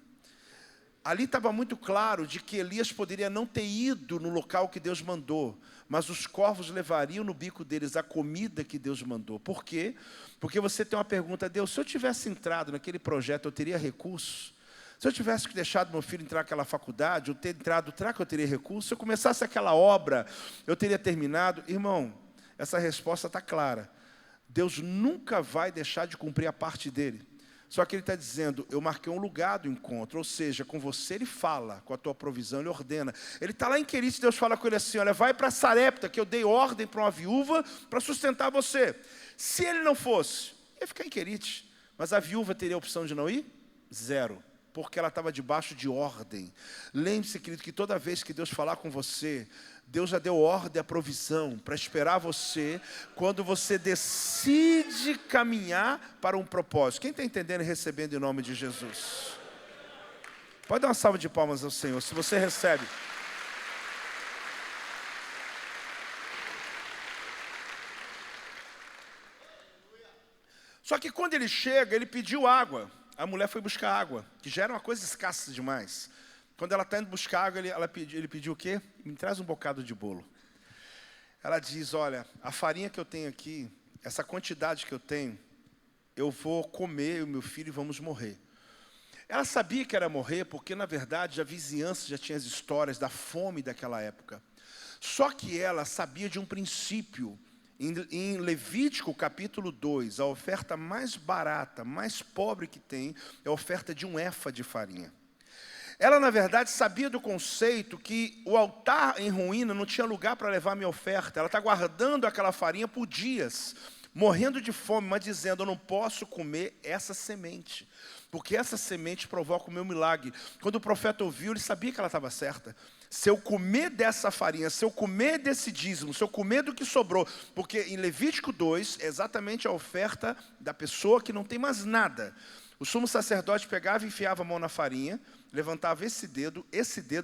Ali estava muito claro de que Elias poderia não ter ido no local que Deus mandou, mas os corvos levariam no bico deles a comida que Deus mandou. Por quê? Porque você tem uma pergunta: Deus, se eu tivesse entrado naquele projeto, eu teria recursos? Se eu tivesse deixado meu filho entrar naquela faculdade, eu ter entrado, será que eu teria recursos? Se eu começasse aquela obra, eu teria terminado? Irmão, essa resposta está clara. Deus nunca vai deixar de cumprir a parte dele. Só que ele está dizendo, eu marquei um lugar do encontro, ou seja, com você ele fala, com a tua provisão ele ordena. Ele está lá em Querite, Deus fala com ele assim, olha, vai para Sarepta, que eu dei ordem para uma viúva para sustentar você. Se ele não fosse, ia ficar em Querite, mas a viúva teria a opção de não ir? Zero, porque ela estava debaixo de ordem. Lembre-se, querido, que toda vez que Deus falar com você, Deus já deu ordem à provisão para esperar você quando você decide caminhar para um propósito. Quem está entendendo e recebendo em nome de Jesus? Pode dar uma salva de palmas ao Senhor, se você recebe. Só que quando ele chega, ele pediu água. A mulher foi buscar água, que já era uma coisa escassa demais. Quando ela está indo buscar água, ele pediu o quê? Me traz um bocado de bolo. Ela diz, olha, a farinha que eu tenho aqui, essa quantidade que eu tenho, eu vou comer, eu e meu filho, e vamos morrer. Ela sabia que era morrer, porque, na verdade, a vizinhança já tinha as histórias da fome daquela época. Só que ela sabia de um princípio. Em Levítico, capítulo 2, a oferta mais barata, mais pobre que tem, é a oferta de um efa de farinha. Ela, na verdade, sabia do conceito que o altar em ruína não tinha lugar para levar a minha oferta. Ela está guardando aquela farinha por dias, morrendo de fome, mas dizendo, eu não posso comer essa semente, porque essa semente provoca o meu milagre. Quando o profeta ouviu, ele sabia que ela estava certa. Se eu comer dessa farinha, se eu comer desse dízimo, se eu comer do que sobrou, porque em Levítico 2, é exatamente a oferta da pessoa que não tem mais nada. O sumo sacerdote pegava e enfiava a mão na farinha, levantava esse dedo,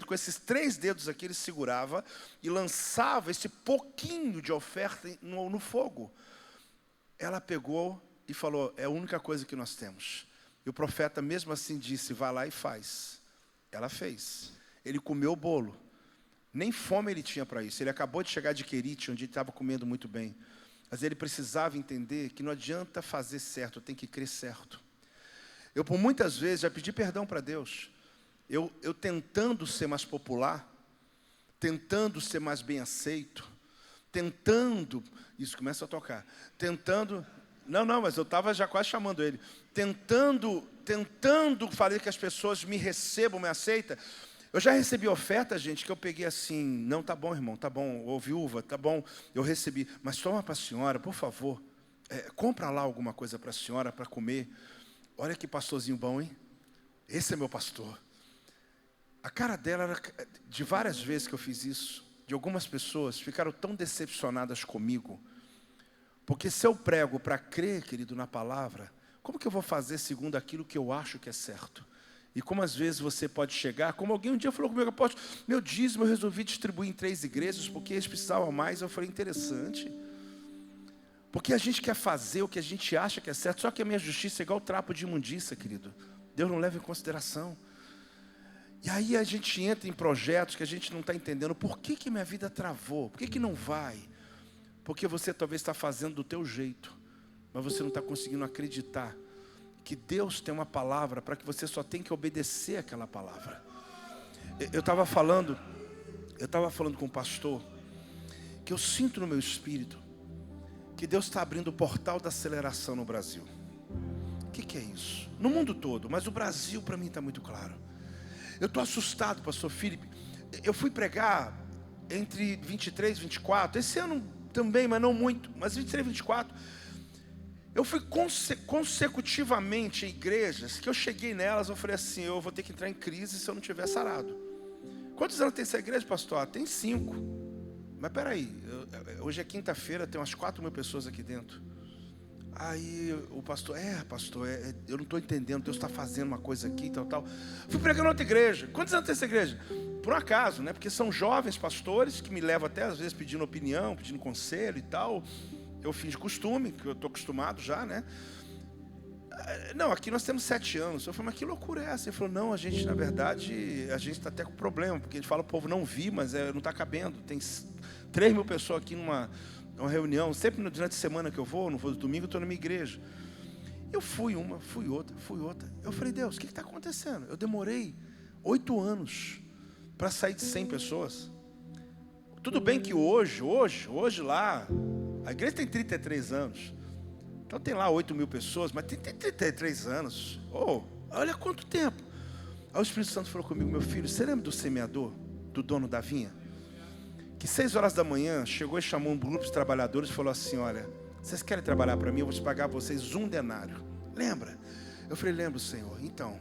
com esses 3 dedos aqui ele segurava e lançava esse pouquinho de oferta no fogo. Ela pegou e falou, é a única coisa que nós temos. E o profeta mesmo assim disse, vai lá e faz. Ela fez. Ele comeu o bolo. Nem fome ele tinha para isso. Ele acabou de chegar de Querite, onde ele estava comendo muito bem. Mas ele precisava entender que não adianta fazer certo, tem que crer certo. Eu, por muitas vezes, já pedi perdão para Deus. Eu tentando ser mais popular, tentando ser mais bem aceito, tentando, isso começa a tocar, tentando, não, mas eu estava já quase chamando ele, tentando fazer que as pessoas me recebam, me aceitem. Eu já recebi oferta, gente, que eu peguei assim, não, tá bom, irmão, tá bom, ou viúva, tá bom, eu recebi, mas toma para a senhora, por favor, compra lá alguma coisa para a senhora, para comer. Olha que pastorzinho bom, hein? Esse é meu pastor. A cara dela era, de várias vezes que eu fiz isso, de algumas pessoas ficaram tão decepcionadas comigo, porque se eu prego para crer, querido, na palavra, como que eu vou fazer segundo aquilo que eu acho que é certo? E como às vezes você pode chegar, como alguém um dia falou comigo, apóstolo, meu dízimo eu resolvi distribuir em 3 igrejas, porque eles precisavam mais. Eu falei, interessante. Porque a gente quer fazer o que a gente acha que é certo, só que a minha justiça é igual trapo de imundícia, querido. Deus não leva em consideração. E aí a gente entra em projetos que a gente não está entendendo. Por que minha vida travou? Por que não vai? Porque você talvez está fazendo do teu jeito, mas você não está conseguindo acreditar que Deus tem uma palavra para que você só tem que obedecer aquela palavra. Eu estava falando com o pastor, que eu sinto no meu espírito, que Deus está abrindo o portal da aceleração no Brasil. O que é isso? No mundo todo, mas o Brasil para mim está muito claro. Eu estou assustado, pastor Felipe. Eu fui pregar entre 23 e 24, esse ano também, mas não muito, mas 23 e 24. Eu fui consecutivamente em igrejas, que eu cheguei nelas, eu falei assim, eu vou ter que entrar em crise se eu não tiver sarado. Quantos anos tem essa igreja, pastor? Tem 5. Mas peraí, hoje é quinta-feira, tem umas 4.000 pessoas aqui dentro. Aí o pastor, pastor, eu não estou entendendo, Deus está fazendo uma coisa aqui, tal. Fui pregando em outra igreja. Quantos anos tem essa igreja? Por um acaso, né? Porque são jovens pastores que me levam até às vezes pedindo opinião, pedindo conselho e tal. Eu fiz de costume, que eu estou acostumado já, né? Não, aqui nós temos 7 anos. Eu falei, mas que loucura é essa? Ele falou, não, a gente, na verdade, a gente está até com problema, porque a gente fala, o povo não vi, mas não está cabendo. Tem 3 mil pessoas aqui numa reunião, sempre durante a semana que eu vou, não vou domingo, eu estou na minha igreja. Eu fui uma, fui outra. Eu falei, Deus, o que está acontecendo? Eu demorei 8 anos para sair de 100 pessoas. Tudo bem que hoje lá, a igreja tem 33 anos. Então tem lá 8 mil pessoas, mas tem 33 anos. Olha quanto tempo. Aí o Espírito Santo falou comigo, meu filho, você lembra do semeador, do dono da vinha? Que 6 horas da manhã, chegou e chamou um grupo de trabalhadores e falou assim, olha, vocês querem trabalhar para mim? Eu vou te pagar vocês 1 denário. Lembra? Eu falei, lembro, Senhor. Então,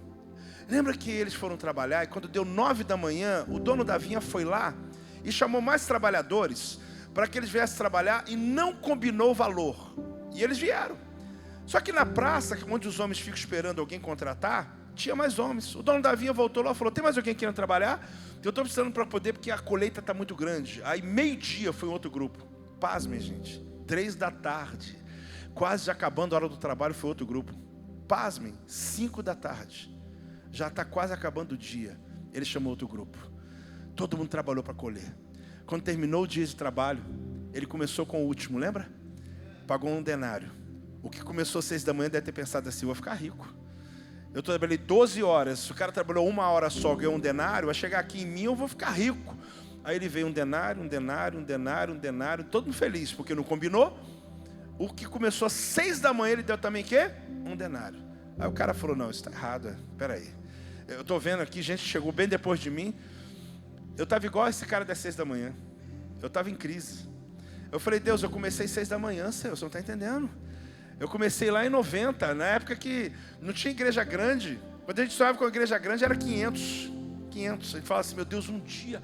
lembra que eles foram trabalhar e quando deu 9 da manhã, o dono da vinha foi lá e chamou mais trabalhadores para que eles viessem trabalhar e não combinou o valor. E eles vieram. Só que na praça, onde os homens ficam esperando alguém contratar, tinha mais homens. O dono da vinha voltou lá e falou, tem mais alguém querendo trabalhar? Eu estou precisando para poder, porque a colheita está muito grande. Aí meio-dia foi um outro grupo. Pasmem, gente. 3 da tarde. Quase já acabando a hora do trabalho, foi outro grupo. Pasmem, 5 da tarde. Já está quase acabando o dia. Ele chamou outro grupo. Todo mundo trabalhou para colher. Quando terminou o dia de trabalho, ele começou com o último, lembra? Pagou 1 denário. O que começou às 6 da manhã deve ter pensado assim, eu vou ficar rico. Eu trabalhei 12 horas, se o cara trabalhou 1 hora só, ganhou 1 denário, vai chegar aqui em mim, eu vou ficar rico. Aí ele veio 1 denário, 1 denário, 1 denário, 1 denário, todo mundo feliz, porque não combinou. O que começou às 6 da manhã, ele deu também o quê? 1 denário. Aí o cara falou, não, isso está errado, peraí. Eu estou vendo aqui, gente que chegou bem depois de mim. Eu estava igual esse cara das 6 da manhã. Eu estava em crise. Eu falei, Deus, eu comecei às 6 da manhã, Senhor, você não está entendendo. Eu comecei lá em 90, na época que não tinha igreja grande. Quando a gente sonhava com a igreja grande, era 500. A gente fala assim, meu Deus, um dia,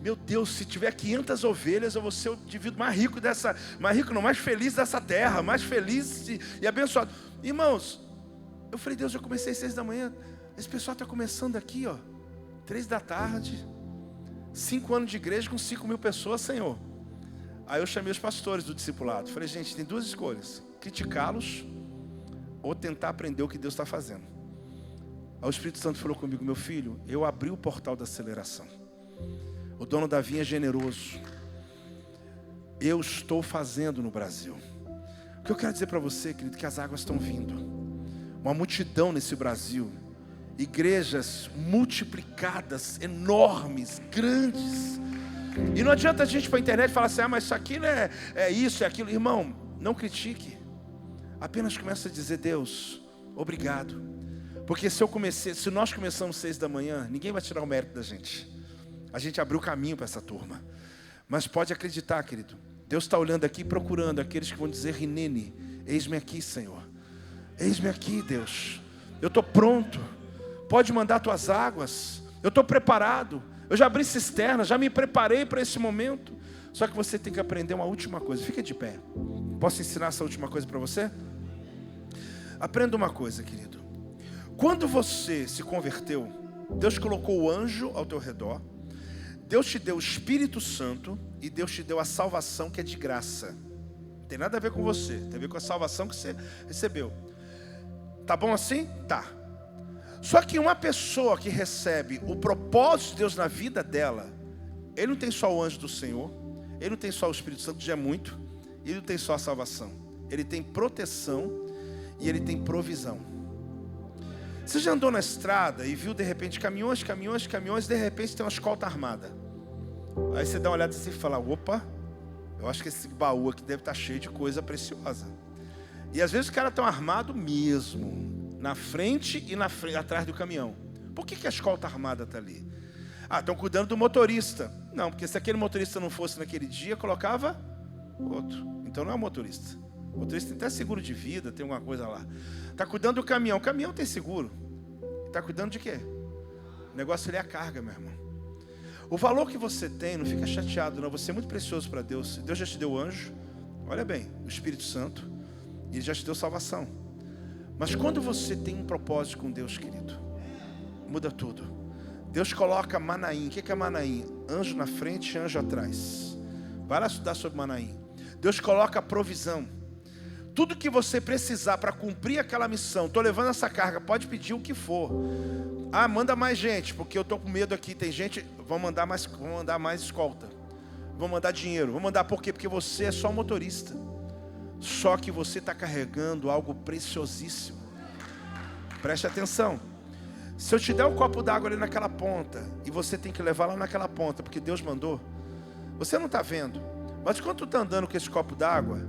meu Deus, se tiver 500 ovelhas, eu vou ser o indivíduo mais rico mais feliz dessa terra, mais feliz e abençoado. Irmãos, eu falei, Deus, eu comecei às 6 da manhã, esse pessoal está começando aqui, 3 da tarde, 5 anos de igreja com 5 mil pessoas, Senhor. Aí eu chamei os pastores do discipulado. Falei, gente, tem 2 escolhas. Criticá-los ou tentar aprender o que Deus está fazendo. Aí o Espírito Santo falou comigo, meu filho, eu abri o portal da aceleração. O dono da vinha é generoso. Eu estou fazendo no Brasil. O que eu quero dizer para você, querido, que as águas estão vindo. Uma multidão nesse Brasil. Igrejas multiplicadas, enormes, grandes. E não adianta a gente ir para a internet e falar assim, mas isso aqui não é isso, é aquilo. Irmão, não critique. Apenas comece a dizer, Deus, obrigado. Porque se nós começamos às 6 da manhã, ninguém vai tirar o mérito da gente. A gente abriu o caminho para essa turma. Mas pode acreditar, querido. Deus está olhando aqui, procurando aqueles que vão dizer, Rinene, eis-me aqui, Senhor. Eis-me aqui, Deus. Eu estou pronto. Pode mandar tuas águas. Eu estou preparado. Eu já abri cisterna, já me preparei para esse momento. Só que você tem que aprender uma última coisa. Fica de pé. Posso ensinar essa última coisa para você? Aprenda uma coisa, querido. Quando você se converteu, Deus colocou o anjo ao teu redor. Deus te deu o Espírito Santo e Deus te deu a salvação que é de graça. Não tem nada a ver com você, tem a ver com a salvação que você recebeu. Tá bom assim? Tá. Só que uma pessoa que recebe o propósito de Deus na vida dela, ele não tem só o anjo do Senhor, ele não tem só o Espírito Santo, que já é muito, ele não tem só a salvação, ele tem proteção e ele tem provisão. Você já andou na estrada e viu de repente caminhões, de repente tem uma escolta armada. Aí você dá uma olhada assim e fala, opa, eu acho que esse baú aqui deve estar cheio de coisa preciosa. E às vezes os caras estão armados mesmo, na frente e atrás do caminhão. Por que a escolta armada está ali? Estão cuidando do motorista. Não, porque se aquele motorista não fosse naquele dia, colocava outro. Então não é o motorista. O motorista tem até seguro de vida, tem alguma coisa lá. Está cuidando do caminhão. O caminhão tem seguro. Está cuidando de quê? O negócio ali é a carga, meu irmão. O valor que você tem, não fica chateado não. Você é muito precioso para Deus. Deus já te deu o anjo. Olha bem, o Espírito Santo. Ele já te deu salvação. Mas quando você tem um propósito com Deus, querido, muda tudo. Deus coloca Manaim. O que é Manaim? Anjo na frente e anjo atrás. Vai lá estudar sobre Manaim. Deus coloca a provisão. Tudo que você precisar para cumprir aquela missão. Estou levando essa carga, pode pedir o que for. Ah, manda mais gente, porque eu estou com medo aqui. Tem gente, vão mandar mais escolta. Vão mandar dinheiro. Vão mandar por quê? Porque você é só um motorista. Só que você está carregando algo preciosíssimo. Preste atenção. Se eu te der um copo d'água ali naquela ponta, e você tem que levar lá naquela ponta, porque Deus mandou, você não está vendo. Mas quando tu está andando com esse copo d'água,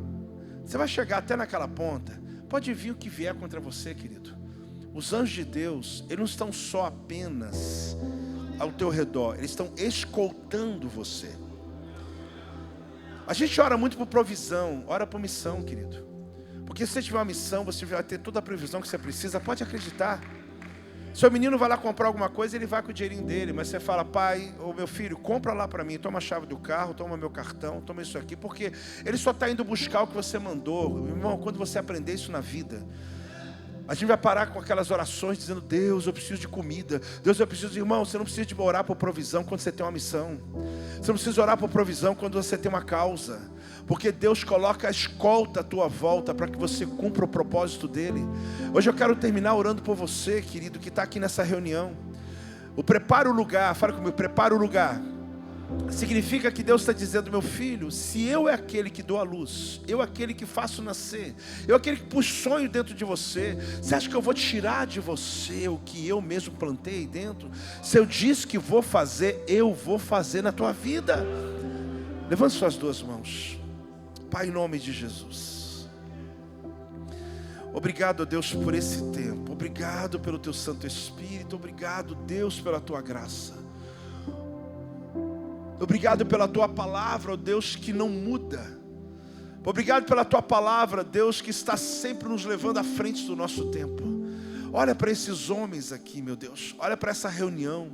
você vai chegar até naquela ponta. Pode vir o que vier contra você, querido. Os anjos de Deus, eles não estão só apenas ao teu redor, eles estão escoltando você. A gente ora muito por provisão, ora por missão, querido. Porque se você tiver uma missão, você vai ter toda a previsão que você precisa, pode acreditar. Seu menino vai lá comprar alguma coisa, ele vai com o dinheirinho dele, mas você fala, pai, ou meu filho, compra lá para mim, toma a chave do carro, toma meu cartão, toma isso aqui, porque ele só está indo buscar o que você mandou. Irmão, quando você aprender isso na vida, a gente vai parar com aquelas orações dizendo, Deus, eu preciso de comida. Deus, eu preciso de... Irmão, você não precisa de orar por provisão quando você tem uma missão. Você não precisa orar por provisão quando você tem uma causa. Porque Deus coloca a escolta à tua volta para que você cumpra o propósito dEle. Hoje eu quero terminar orando por você, querido, que está aqui nessa reunião. O prepara o lugar, fala comigo, prepara o lugar. Significa que Deus está dizendo, meu filho, se eu é aquele que dou a luz, eu é aquele que faço nascer, eu é aquele que pus sonho dentro de você, você acha que eu vou tirar de você o que eu mesmo plantei dentro? Se eu disse que vou fazer, eu vou fazer na tua vida. Levante suas duas mãos. Pai, em nome de Jesus, obrigado a Deus por esse tempo, obrigado pelo teu Santo Espírito, obrigado Deus pela tua graça. Obrigado pela tua palavra, ó Deus, que não muda. Obrigado pela tua palavra, Deus, que está sempre nos levando à frente do nosso tempo. Olha para esses homens aqui, meu Deus. Olha para essa reunião.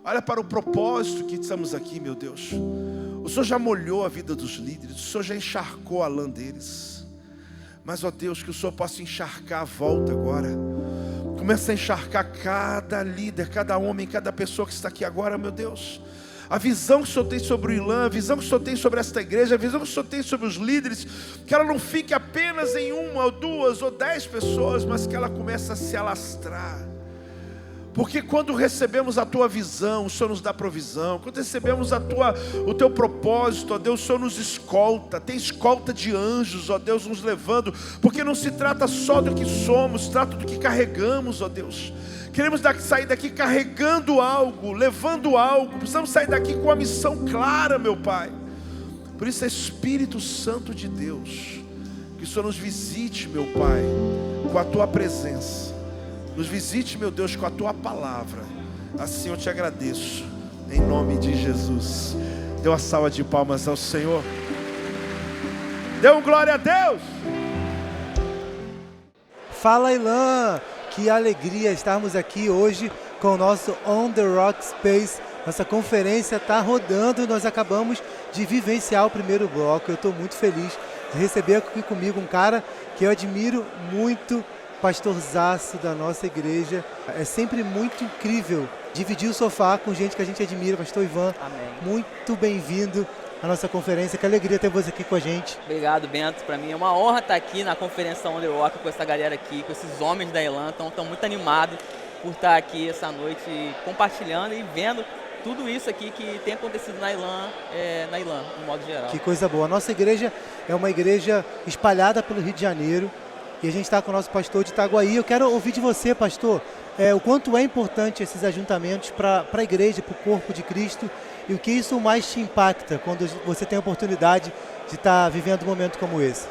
Olha para o propósito que estamos aqui, meu Deus. O Senhor já molhou a vida dos líderes. O Senhor já encharcou a lã deles. Mas, ó Deus, que o Senhor possa encharcar a volta agora. Começa a encharcar cada líder, cada homem, cada pessoa que está aqui agora, meu Deus. A visão que o Senhor tem sobre o Ilan, a visão que o Senhor tem sobre esta igreja, a visão que o Senhor tem sobre os líderes, que ela não fique apenas em 1 ou 2 ou 10 pessoas, mas que ela comece a se alastrar. Porque quando recebemos a tua visão, o Senhor nos dá provisão. Quando recebemos o teu propósito, ó Deus, o Senhor nos escolta. Tem escolta de anjos, ó Deus, nos levando. Porque não se trata só do que somos, se trata do que carregamos, ó Deus. Queremos sair daqui carregando algo, levando algo. Precisamos sair daqui com a missão clara, meu Pai. Por isso, Espírito Santo de Deus, que o Senhor nos visite, meu Pai, com a tua presença. Nos visite, meu Deus, com a tua palavra. Assim eu te agradeço, em nome de Jesus. Dê uma salva de palmas ao Senhor. Dê um glória a Deus. Fala, Ilan. Que alegria estarmos aqui hoje com o nosso On The Rock Space. Nossa conferência está rodando e nós acabamos de vivenciar o primeiro bloco. Eu estou muito feliz de receber aqui comigo um cara que eu admiro muito, pastorzaço da nossa igreja. É sempre muito incrível dividir o sofá com gente que a gente admira. Pastor Ivan, amém. Muito bem-vindo à nossa conferência. Que alegria ter você aqui com a gente. Obrigado, Bento. Para mim é uma honra estar aqui na conferência On The Rock com essa galera aqui, com esses homens da Ilan. Estão muito animados por estar aqui essa noite compartilhando e vendo tudo isso aqui que tem acontecido na Ilan, no modo geral. Que coisa boa. A nossa igreja é uma igreja espalhada pelo Rio de Janeiro e a gente está com o nosso pastor de Itaguaí. Eu quero ouvir de você, pastor, o quanto é importante esses ajuntamentos para a igreja, para o corpo de Cristo, e o que isso mais te impacta quando você tem a oportunidade de estar vivendo um momento como esse?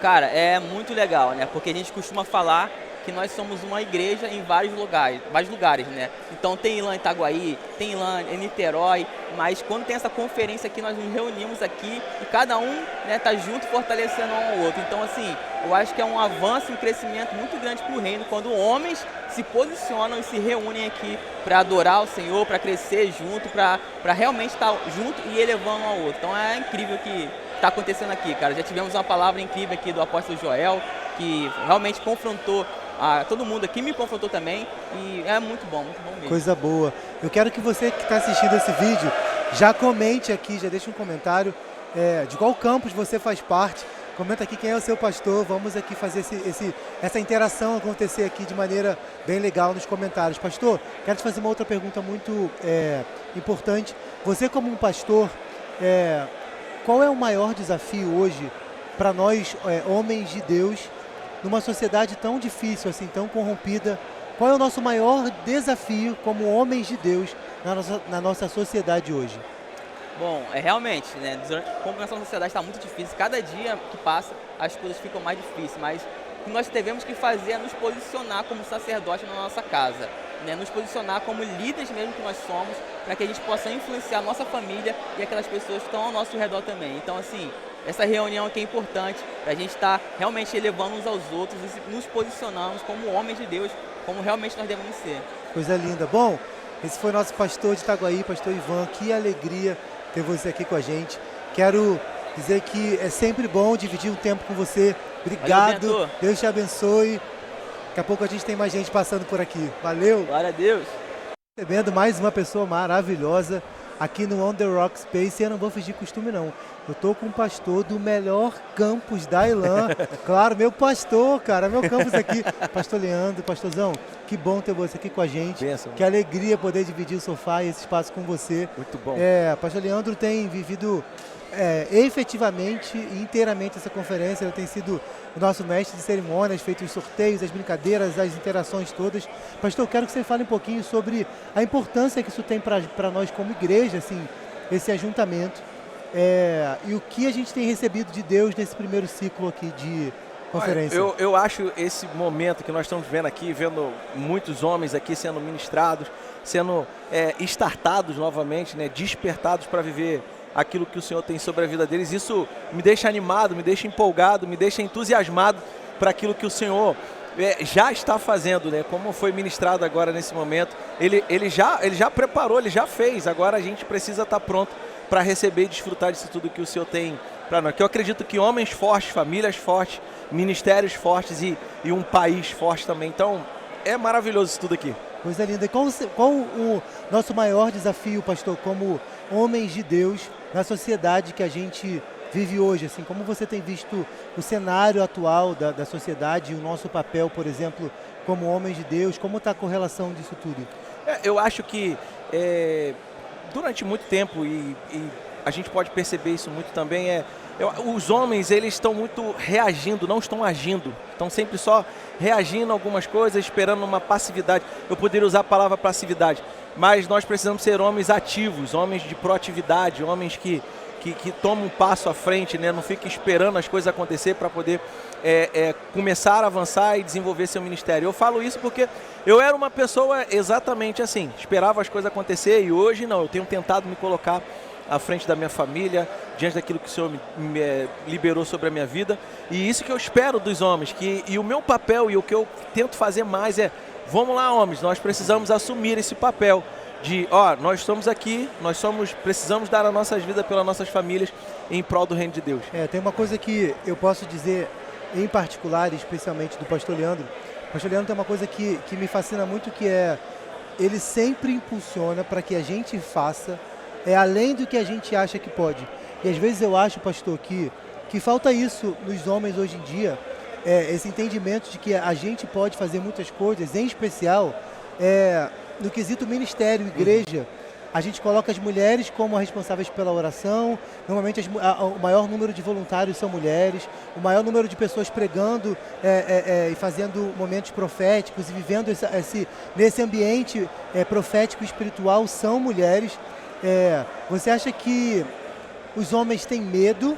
Cara, é muito legal, né? Porque a gente costuma falar que nós somos uma igreja em vários lugares, né? Então tem Ilan em Itaguaí, tem Ilan em Niterói, mas quando tem essa conferência aqui, nós nos reunimos aqui e cada um, né, tá junto fortalecendo um ao outro. Então, assim, eu acho que é um avanço, um crescimento muito grande para o reino, quando homens se posicionam e se reúnem aqui para adorar o Senhor, para crescer junto, para realmente estar junto e elevando um ao outro. Então é incrível o que está acontecendo aqui, cara. Já tivemos uma palavra incrível aqui do apóstolo Joel, que realmente confrontou a todo mundo aqui, me confrontou também, e é muito bom mesmo. Coisa boa. Eu quero que você que está assistindo esse vídeo já comente aqui, já deixe um comentário de qual campus você faz parte. Comenta aqui quem é o seu pastor. Vamos aqui fazer essa interação acontecer aqui de maneira bem legal nos comentários. Pastor, quero te fazer uma outra pergunta muito importante. Você como um pastor, qual é o maior desafio hoje para nós, homens de Deus, numa sociedade tão difícil, assim, tão corrompida? Qual é o nosso maior desafio como homens de Deus na nossa sociedade hoje? Bom, realmente, né, como a nossa sociedade está muito difícil, cada dia que passa as coisas ficam mais difíceis, mas o que nós devemos que fazer é nos posicionar como sacerdote na nossa casa, né, nos posicionar como líderes mesmo que nós somos, para que a gente possa influenciar a nossa família e aquelas pessoas que estão ao nosso redor também. Então, assim, essa reunião aqui é importante para a gente estar realmente elevando uns aos outros e nos posicionarmos como homens de Deus, como realmente nós devemos ser. Coisa linda. Bom, esse foi o nosso pastor de Itaguaí, pastor Ivan. Que alegria ter você aqui com a gente. Quero dizer que é sempre bom dividir um tempo com você. Obrigado. Valeu, Deus te abençoe. Daqui a pouco a gente tem mais gente passando por aqui. Valeu. Glória a Deus. Recebendo mais uma pessoa maravilhosa aqui no On The Rock Space. E eu não vou fingir costume, não. Eu tô com um pastor do melhor campus da Elan. Claro, meu pastor, cara, meu campus aqui. Pastor Leandro, pastorzão, que bom ter você aqui com a gente. Benção. Que alegria poder dividir o sofá e esse espaço com você. Muito bom. Pastor Leandro tem vivido efetivamente e inteiramente essa conferência. Ele tem sido o nosso mestre de cerimônias, feito os sorteios, as brincadeiras, as interações todas. Pastor, eu quero que você fale um pouquinho sobre a importância que isso tem para nós como igreja, assim, esse ajuntamento. E o que a gente tem recebido de Deus nesse primeiro ciclo aqui de conferência. Eu acho esse momento que nós estamos vendo aqui, vendo muitos homens aqui sendo ministrados, sendo startados novamente, né, despertados para viver aquilo que o Senhor tem sobre a vida deles. Isso me deixa animado, me deixa empolgado, me deixa entusiasmado para aquilo que o Senhor já está fazendo, né? Como foi ministrado agora nesse momento. Ele já preparou, ele já fez. Agora a gente precisa estar pronto para receber e desfrutar disso tudo que o Senhor tem para nós. Que eu acredito que homens fortes, famílias fortes, ministérios fortes e um país forte também. Então, é maravilhoso isso tudo aqui. Coisa linda. E qual o nosso maior desafio, pastor, como homens de Deus, na sociedade que a gente vive hoje? Assim, como você tem visto o cenário atual da sociedade e o nosso papel, por exemplo, como homens de Deus? Como está a correlação disso tudo? Eu acho que durante muito tempo, e a gente pode perceber isso muito também, os homens, eles estão muito reagindo, não estão agindo. Estão sempre só reagindo a algumas coisas, esperando uma passividade. Eu poderia usar a palavra passividade, mas nós precisamos ser homens ativos, homens de proatividade, homens que tomam um passo à frente, né? Não fiquem esperando as coisas acontecer para poder começar a avançar e desenvolver seu ministério. Eu falo isso porque eu era uma pessoa exatamente assim, esperava as coisas acontecer, e hoje não, eu tenho tentado me colocar à frente da minha família, diante daquilo que o Senhor me liberou sobre a minha vida. E isso que eu espero dos homens, e o meu papel e o que eu tento fazer mais vamos lá, homens, nós precisamos assumir esse papel de, nós estamos aqui, precisamos dar as nossas vidas pelas nossas famílias em prol do reino de Deus. Tem uma coisa que eu posso dizer em particular, especialmente do pastor Leandro. O pastor Leandro tem uma coisa que me fascina muito, que ele sempre impulsiona para que a gente faça além do que a gente acha que pode. E às vezes eu acho, pastor, que falta isso nos homens hoje em dia, esse entendimento de que a gente pode fazer muitas coisas, em especial no quesito ministério, igreja. A gente coloca as mulheres como responsáveis pela oração. Normalmente o maior número de voluntários são mulheres, o maior número de pessoas pregando e fazendo momentos proféticos e vivendo nesse ambiente profético e espiritual são mulheres. Você acha que os homens têm medo,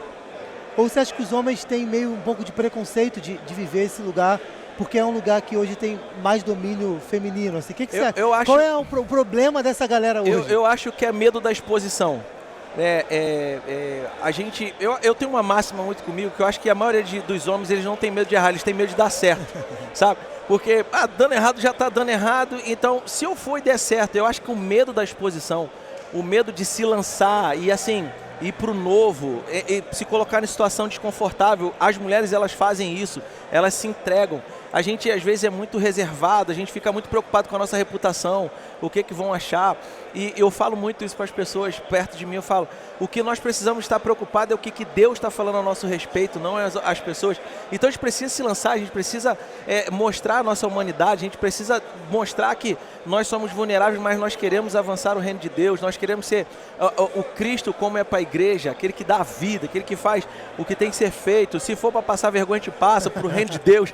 ou você acha que os homens têm meio um pouco de preconceito de viver esse lugar, porque é um lugar que hoje tem mais domínio feminino? Assim, que você acha? Qual é o problema dessa galera hoje? Eu acho que é medo da exposição. Eu tenho uma máxima muito comigo, que eu acho que a maioria dos homens, eles não têm medo de errar, eles têm medo de dar certo, sabe? Porque dando errado já está dando errado. Então, se eu for e der certo, eu acho que o medo da exposição, o medo de se lançar e assim, ir para o novo, se colocar em situação desconfortável. As mulheres, elas fazem isso, elas se entregam. A gente às vezes é muito reservado, a gente fica muito preocupado com a nossa reputação, o que vão achar. E eu falo muito isso para as pessoas perto de mim, eu falo, o que nós precisamos estar preocupados é o que Deus está falando a nosso respeito, não as pessoas. Então a gente precisa se lançar, a gente precisa mostrar a nossa humanidade, a gente precisa mostrar que nós somos vulneráveis, mas nós queremos avançar o reino de Deus, nós queremos ser o Cristo como é para a igreja, aquele que dá a vida, aquele que faz o que tem que ser feito. Se for para passar vergonha, a gente passa para o reino de Deus.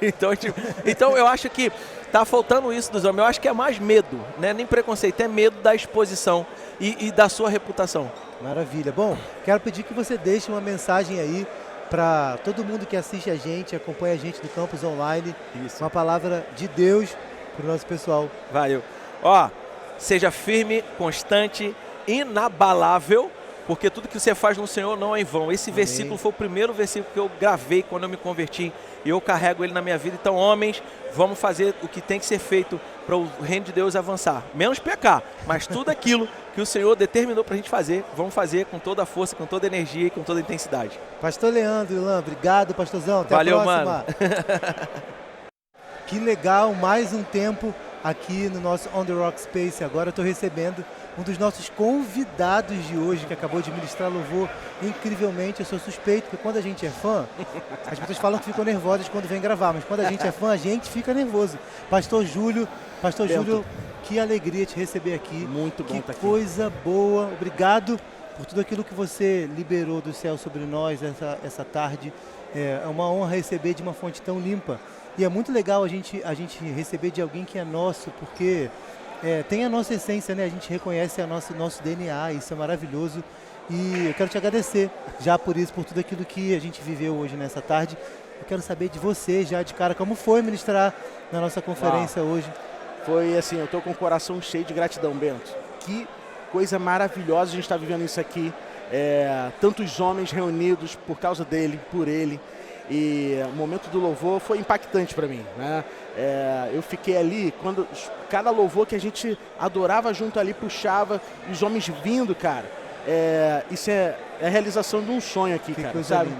Então eu acho que está faltando isso dos homens. Eu acho que é mais medo, né? Nem preconceito, é medo da exposição e da sua reputação. Maravilha. Bom, quero pedir que você deixe uma mensagem aí para todo mundo que assiste a gente, acompanha a gente do campus online. Isso. Uma palavra de Deus para o nosso pessoal. Valeu. Ó, seja firme, constante, inabalável, porque tudo que você faz no Senhor não é em vão. Esse versículo foi o primeiro versículo que eu gravei quando eu me converti e eu carrego ele na minha vida. Então, homens, vamos fazer o que tem que ser feito para o reino de Deus avançar. Menos pecar, mas tudo aquilo que o Senhor determinou para a gente fazer, vamos fazer com toda a força, com toda a energia e com toda a intensidade. Pastor Leandro, Ilan, obrigado, pastorzão. Até Valeu, a próxima. mano. Que legal, mais um tempo aqui no nosso On The Rock Space. Agora eu estou recebendo um dos nossos convidados de hoje, que acabou de ministrar louvor incrivelmente. Eu sou suspeito, porque quando a gente é fã, as pessoas falam que ficam nervosas quando vem gravar, mas quando a gente é fã, a gente fica nervoso. Pastor Júlio, que alegria te receber aqui. Muito bom estar aqui. Que coisa boa. Obrigado por tudo aquilo que você liberou do céu sobre nós essa tarde. É uma honra receber de uma fonte tão limpa. E é muito legal a gente receber de alguém que é nosso, porque tem a nossa essência, né? A gente reconhece nosso DNA, isso é maravilhoso. E eu quero te agradecer já por isso, por tudo aquilo que a gente viveu hoje nessa tarde. Eu quero saber de você já de cara, como foi ministrar na nossa conferência hoje. Foi assim, eu estou com o coração cheio de gratidão, Bento. Que coisa maravilhosa a gente está vivendo isso aqui. Tantos homens reunidos por causa dele, por ele. E o momento do louvor foi impactante para mim, né? Eu fiquei ali, quando cada louvor que a gente adorava junto ali, puxava, e os homens vindo, cara. Isso é a realização de um sonho aqui, que cara, sabe?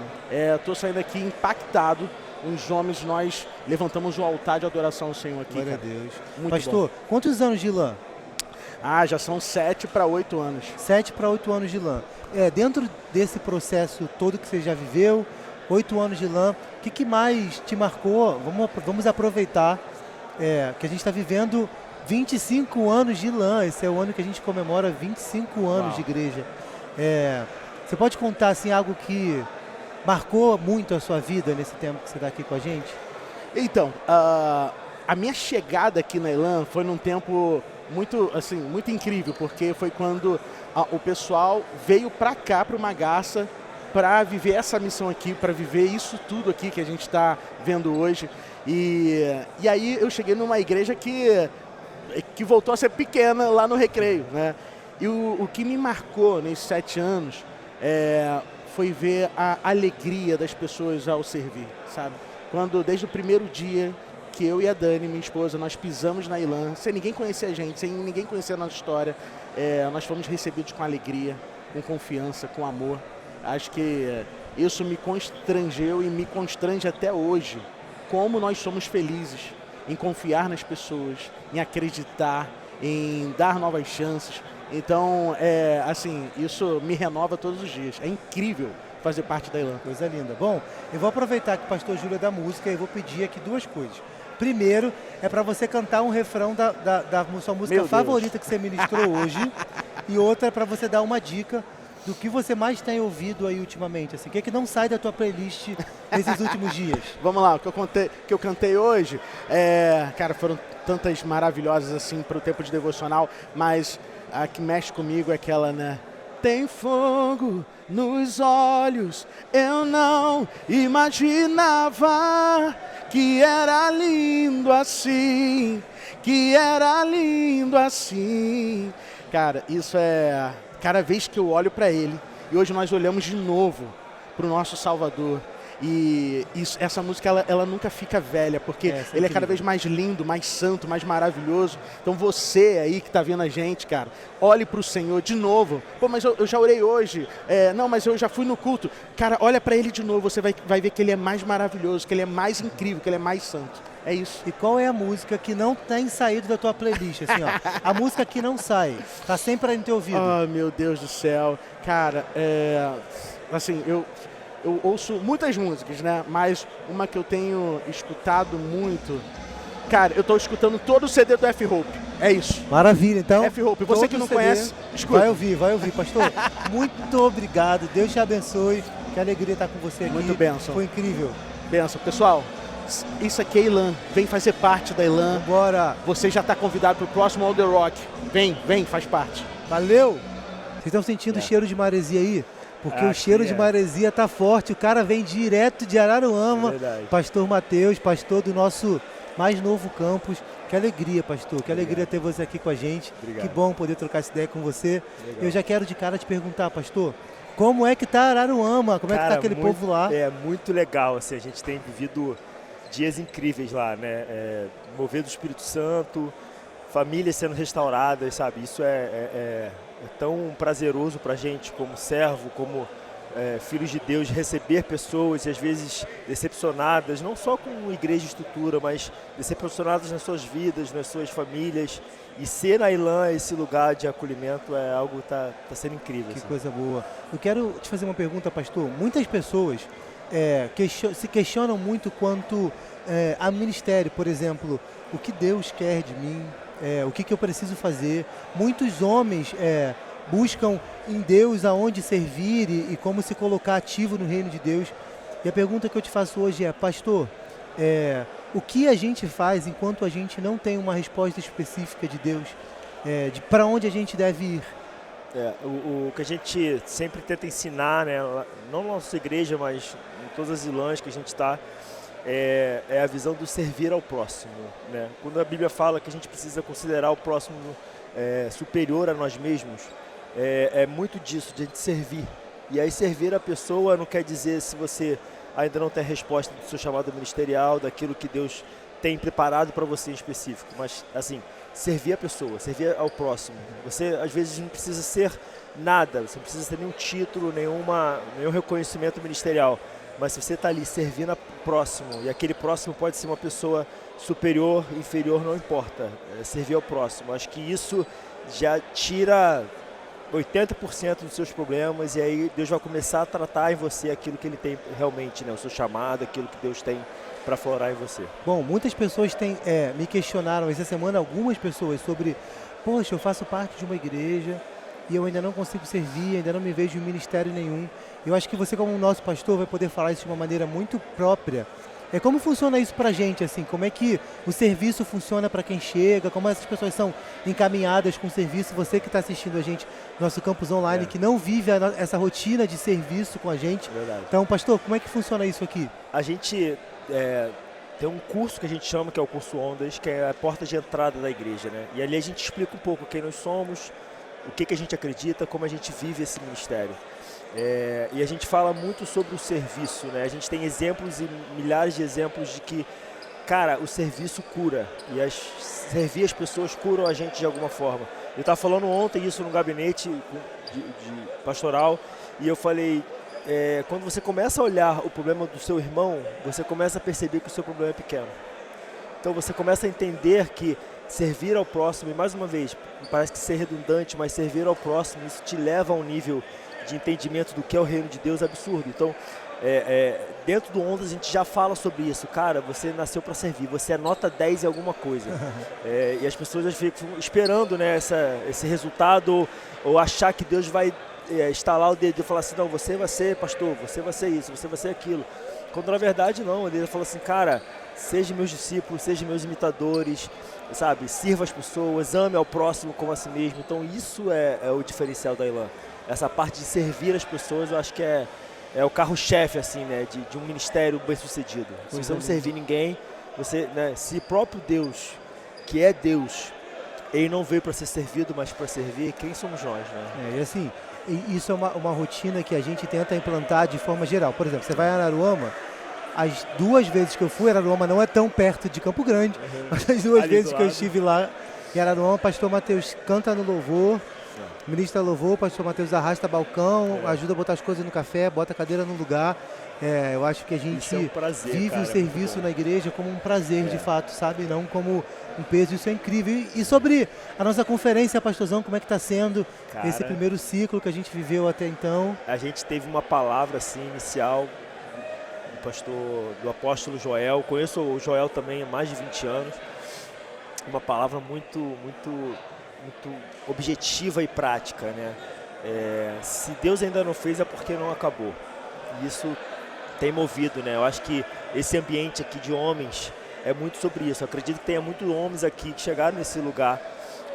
Tô saindo aqui impactado. Os homens, nós levantamos o altar de adoração ao Senhor aqui. Glória cara. a Deus. Muito Pastor, bom. Quantos anos de Ilan? Já são 7 para 8 anos. 7 para 8 anos de Ilan. Dentro desse processo todo que você já viveu, 8 anos de Ilan, o que mais te marcou? Vamos aproveitar que a gente está vivendo 25 anos de Ilan. Esse é o ano que a gente comemora 25 anos de igreja. Você pode contar assim, algo que marcou muito a sua vida nesse tempo que você está aqui com a gente? Então, a minha chegada aqui na Ilan foi num tempo muito incrível, porque foi quando o pessoal veio para cá, para o Magaça, para viver essa missão aqui, para viver isso tudo aqui que a gente está vendo hoje. E aí eu cheguei numa igreja que voltou a ser pequena lá no Recreio, né? E o que me marcou nesses 7 anos foi ver a alegria das pessoas ao servir, sabe? Quando desde o primeiro dia que eu e a Dani, minha esposa, nós pisamos na Ilan, sem ninguém conhecer a gente, sem ninguém conhecer a nossa história, nós fomos recebidos com alegria, com confiança, com amor. Acho que isso me constrangeu e me constrange até hoje. Como nós somos felizes em confiar nas pessoas, em acreditar, em dar novas chances. Então, isso me renova todos os dias. É incrível fazer parte da Ilan. Coisa linda. Bom, eu vou aproveitar que o pastor Júlio é da música e vou pedir aqui 2 coisas. Primeiro, é para você cantar um refrão da sua música favorita que você ministrou hoje. E outra é para você dar uma dica do que você mais tem ouvido aí ultimamente, assim, o que não sai da tua playlist nesses últimos dias? Vamos lá, o que eu cantei hoje, cara, foram tantas maravilhosas assim para o tempo de devocional, mas a que mexe comigo é aquela, né? Tem fogo nos olhos, eu não imaginava que era lindo assim, Cara, isso é... Cada vez que eu olho para ele, e hoje nós olhamos de novo para o nosso Salvador, E essa música, ela nunca fica velha, porque ele é cada vez mais lindo, mais santo, mais maravilhoso. Então você aí que tá vendo a gente, cara, olhe pro Senhor de novo. Pô, mas eu já orei hoje. Não, mas eu já fui no culto. Cara, olha para ele de novo, você vai ver que ele é mais maravilhoso, que ele é mais incrível, que ele é mais santo. É isso. E qual é a música que não tem saído da tua playlist, assim, ó? A música que não sai, tá sempre aí no teu ouvido. Ah, meu Deus do céu. Cara, assim, eu ouço muitas músicas, né? Mas uma que eu tenho escutado muito... Cara, eu tô escutando todo o CD do F-Hope. É isso. Maravilha, então. F-Hope. Você que não conhece, escuta. Vai ouvir, pastor. Muito obrigado. Deus te abençoe. Que alegria estar com você aqui. Muito bênção. Foi incrível. Bênção. Pessoal, isso aqui é Elan. Vem fazer parte da Elan. Bora. Você já está convidado para o próximo On The Rock. Vem, faz parte. Valeu. Vocês estão sentindo o cheiro de maresia aí? Porque o cheiro de maresia tá forte. O cara vem direto de Araruama. Pastor Mateus, pastor do nosso mais novo campus. Que alegria, pastor. Que alegria ter você aqui com a gente. Obrigado. Que bom poder trocar essa ideia com você. Legal. Eu já quero de cara te perguntar, pastor, como é que tá Araruama? Como é que tá aquele povo lá? É muito legal, assim, a gente tem vivido dias incríveis lá, né? Mover do Espírito Santo, famílias sendo restauradas, sabe? Isso é tão prazeroso pra gente como servo, como filhos de Deus, receber pessoas e às vezes decepcionadas, não só com igreja e estrutura, mas decepcionadas nas suas vidas, nas suas famílias. E ser na Elan esse lugar de acolhimento é algo que tá sendo incrível. Que assim. coisa boa. Eu quero te fazer uma pergunta, pastor. Muitas pessoas se questionam muito quanto a ministério, por exemplo, o que Deus quer de mim, o que eu preciso fazer. Muitos homens buscam em Deus aonde servir e como se colocar ativo no reino de Deus. E a pergunta que eu te faço hoje é, pastor, o que a gente faz enquanto a gente não tem uma resposta específica de Deus, de para onde a gente deve ir? O que a gente sempre tenta ensinar, né, não na nossa igreja, mas em todas as ilãs que a gente está, é a visão do servir ao próximo, né? Quando a Bíblia fala que a gente precisa considerar o próximo superior a nós mesmos, é muito disso, de a gente servir. E aí servir a pessoa não quer dizer se você ainda não tem a resposta do seu chamado ministerial, daquilo que Deus tem preparado para você em específico, mas assim, servir a pessoa, servir ao próximo. Você às vezes não precisa ser nada, você não precisa ter nenhum título, nenhum reconhecimento ministerial, mas se você está ali servindo ao próximo, e aquele próximo pode ser uma pessoa superior, inferior, não importa, servir ao próximo. Acho que isso já tira 80% dos seus problemas, e aí Deus vai começar a tratar em você aquilo que Ele tem realmente, né, o seu chamado, aquilo que Deus tem para florar em você. Bom, muitas pessoas me questionaram essa semana, algumas pessoas, sobre, poxa, eu faço parte de uma igreja e eu ainda não consigo servir, ainda não me vejo em ministério nenhum. Eu acho que você, como nosso pastor, vai poder falar isso de uma maneira muito própria. Como funciona isso pra gente, assim? Como é que o serviço funciona para quem chega? Como essas pessoas são encaminhadas com o serviço? Você que está assistindo a gente, nosso campus online, que não vive essa rotina de serviço com a gente. Verdade. Então, pastor, como é que funciona isso aqui? A gente tem um curso que a gente chama, que é o curso Ondas, que é a porta de entrada da igreja, né? E ali a gente explica um pouco quem nós somos, o que a gente acredita, como a gente vive esse ministério. E a gente fala muito sobre o serviço, né? A gente tem exemplos e milhares de exemplos de que, cara, o serviço cura. E servir as pessoas curam a gente de alguma forma. Eu estava falando ontem isso no gabinete de pastoral, e eu falei, quando você começa a olhar o problema do seu irmão, você começa a perceber que o seu problema é pequeno. Então você começa a entender que servir ao próximo, e mais uma vez, parece que ser redundante, mas servir ao próximo, isso te leva a um nível de entendimento do que é o reino de Deus absurdo. Então, dentro do Ondas a gente já fala sobre isso. Cara, você nasceu para servir, você é nota 10 em alguma coisa. E as pessoas ficam esperando, né, esse resultado, ou achar que Deus vai estalar o dedo e falar assim, não, você vai ser pastor, você vai ser isso, você vai ser aquilo. Quando na verdade não, ele fala assim, cara, sejam meus discípulos, sejam meus imitadores, sabe, sirva as pessoas, ame ao próximo como a si mesmo. Então isso é o diferencial da Elan. Essa parte de servir as pessoas, eu acho que é o carro-chefe, assim, né, de um ministério bem-sucedido. Se você não servir ninguém, você, né, se próprio Deus, que é Deus, Ele não veio para ser servido, mas para servir, quem somos nós, né? E assim, e isso é uma rotina que a gente tenta implantar de forma geral. Por exemplo, você vai a Araruama, as 2 vezes que eu fui, Araruama não é tão perto de Campo Grande, mas as 2 Ali vezes do que eu lado. estive lá em Araruama, o pastor Mateus canta no louvor, ministra louvor, o pastor Mateus arrasta balcão, ajuda a botar as coisas no café, bota a cadeira no lugar. Eu acho que a gente Isso é um prazer, vive cara, o é serviço muito bom. na igreja como um prazer de fato, sabe? Não como um peso, isso é incrível. E sobre a nossa conferência, pastorzão, como é que está sendo esse Cara, primeiro ciclo que a gente viveu até então? A gente teve uma palavra assim inicial do apóstolo Joel. Conheço o Joel também há mais de 20 anos. Uma palavra muito objetiva e prática, né? Se Deus ainda não fez é porque não acabou. E isso tem movido, né? Eu acho que esse ambiente aqui de homens é muito sobre isso. Eu acredito que tenha muitos homens aqui que chegaram nesse lugar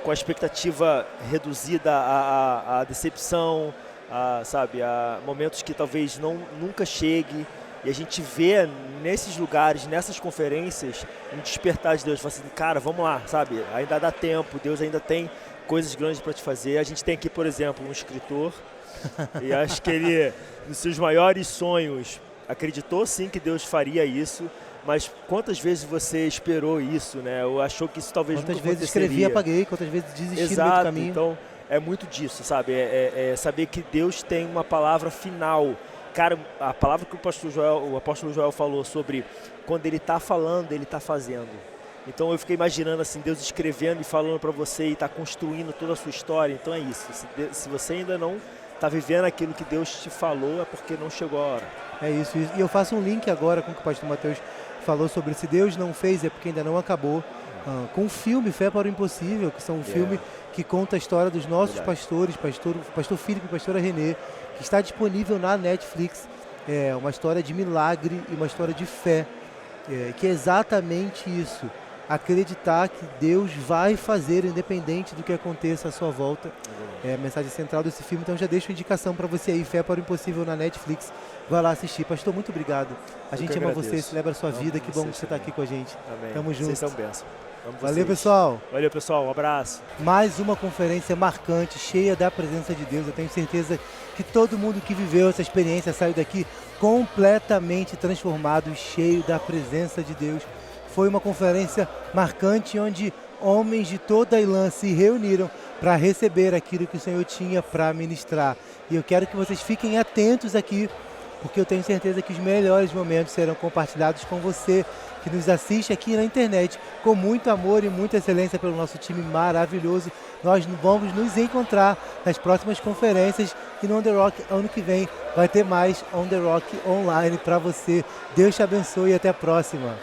com a expectativa reduzida à decepção, a momentos que talvez nunca chegue. E a gente vê nesses lugares, nessas conferências, um despertar de Deus. Fala assim, cara, vamos lá, sabe? Ainda dá tempo, Deus ainda tem coisas grandes para te fazer. A gente tem aqui, por exemplo, um escritor, e acho que ele, nos seus maiores sonhos, acreditou sim que Deus faria isso, mas quantas vezes você esperou isso, né? Ou achou que isso talvez Quantas nunca vezes aconteceria? escrevi e apaguei, quantas vezes desisti no meio do Exato, caminho. então é muito disso, sabe? É saber que Deus tem uma palavra final. Cara, a palavra que o apóstolo Joel falou sobre quando ele está falando, ele está fazendo. Então eu fiquei imaginando assim, Deus escrevendo e falando para você e está construindo toda a sua história. Então é isso, se você ainda não está vivendo aquilo que Deus te falou, é porque não chegou a hora. É isso. E eu faço um link agora com o que o pastor Mateus falou sobre se Deus não fez é porque ainda não acabou. Com o filme Fé para o Impossível, que são um filme que conta a história dos nossos pastores, pastor Filipe e pastora Renê, que está disponível na Netflix. É uma história de milagre e uma história de fé, que é exatamente isso. Acreditar que Deus vai fazer independente do que aconteça à sua volta. É a mensagem central desse filme, então já deixo a indicação para você aí, Fé para o Impossível na Netflix. Vai lá assistir. Pastor, muito obrigado. A gente ama você, celebra a sua vida, que bom que você está aqui com a gente. Amém. Tamo junto. Vocês são bênçãos. Amo Valeu, vocês. pessoal. Valeu, pessoal. Um abraço. Mais uma conferência marcante, cheia da presença de Deus. Eu tenho certeza que todo mundo que viveu essa experiência saiu daqui completamente transformado e cheio da presença de Deus. Foi uma conferência marcante onde homens de toda a Ilã se reuniram para receber aquilo que o Senhor tinha para ministrar. E eu quero que vocês fiquem atentos aqui, porque eu tenho certeza que os melhores momentos serão compartilhados com você que nos assiste aqui na internet, com muito amor e muita excelência pelo nosso time maravilhoso. Nós vamos nos encontrar nas próximas conferências e no On The Rock ano que vem vai ter mais On The Rock online para você. Deus te abençoe e até a próxima.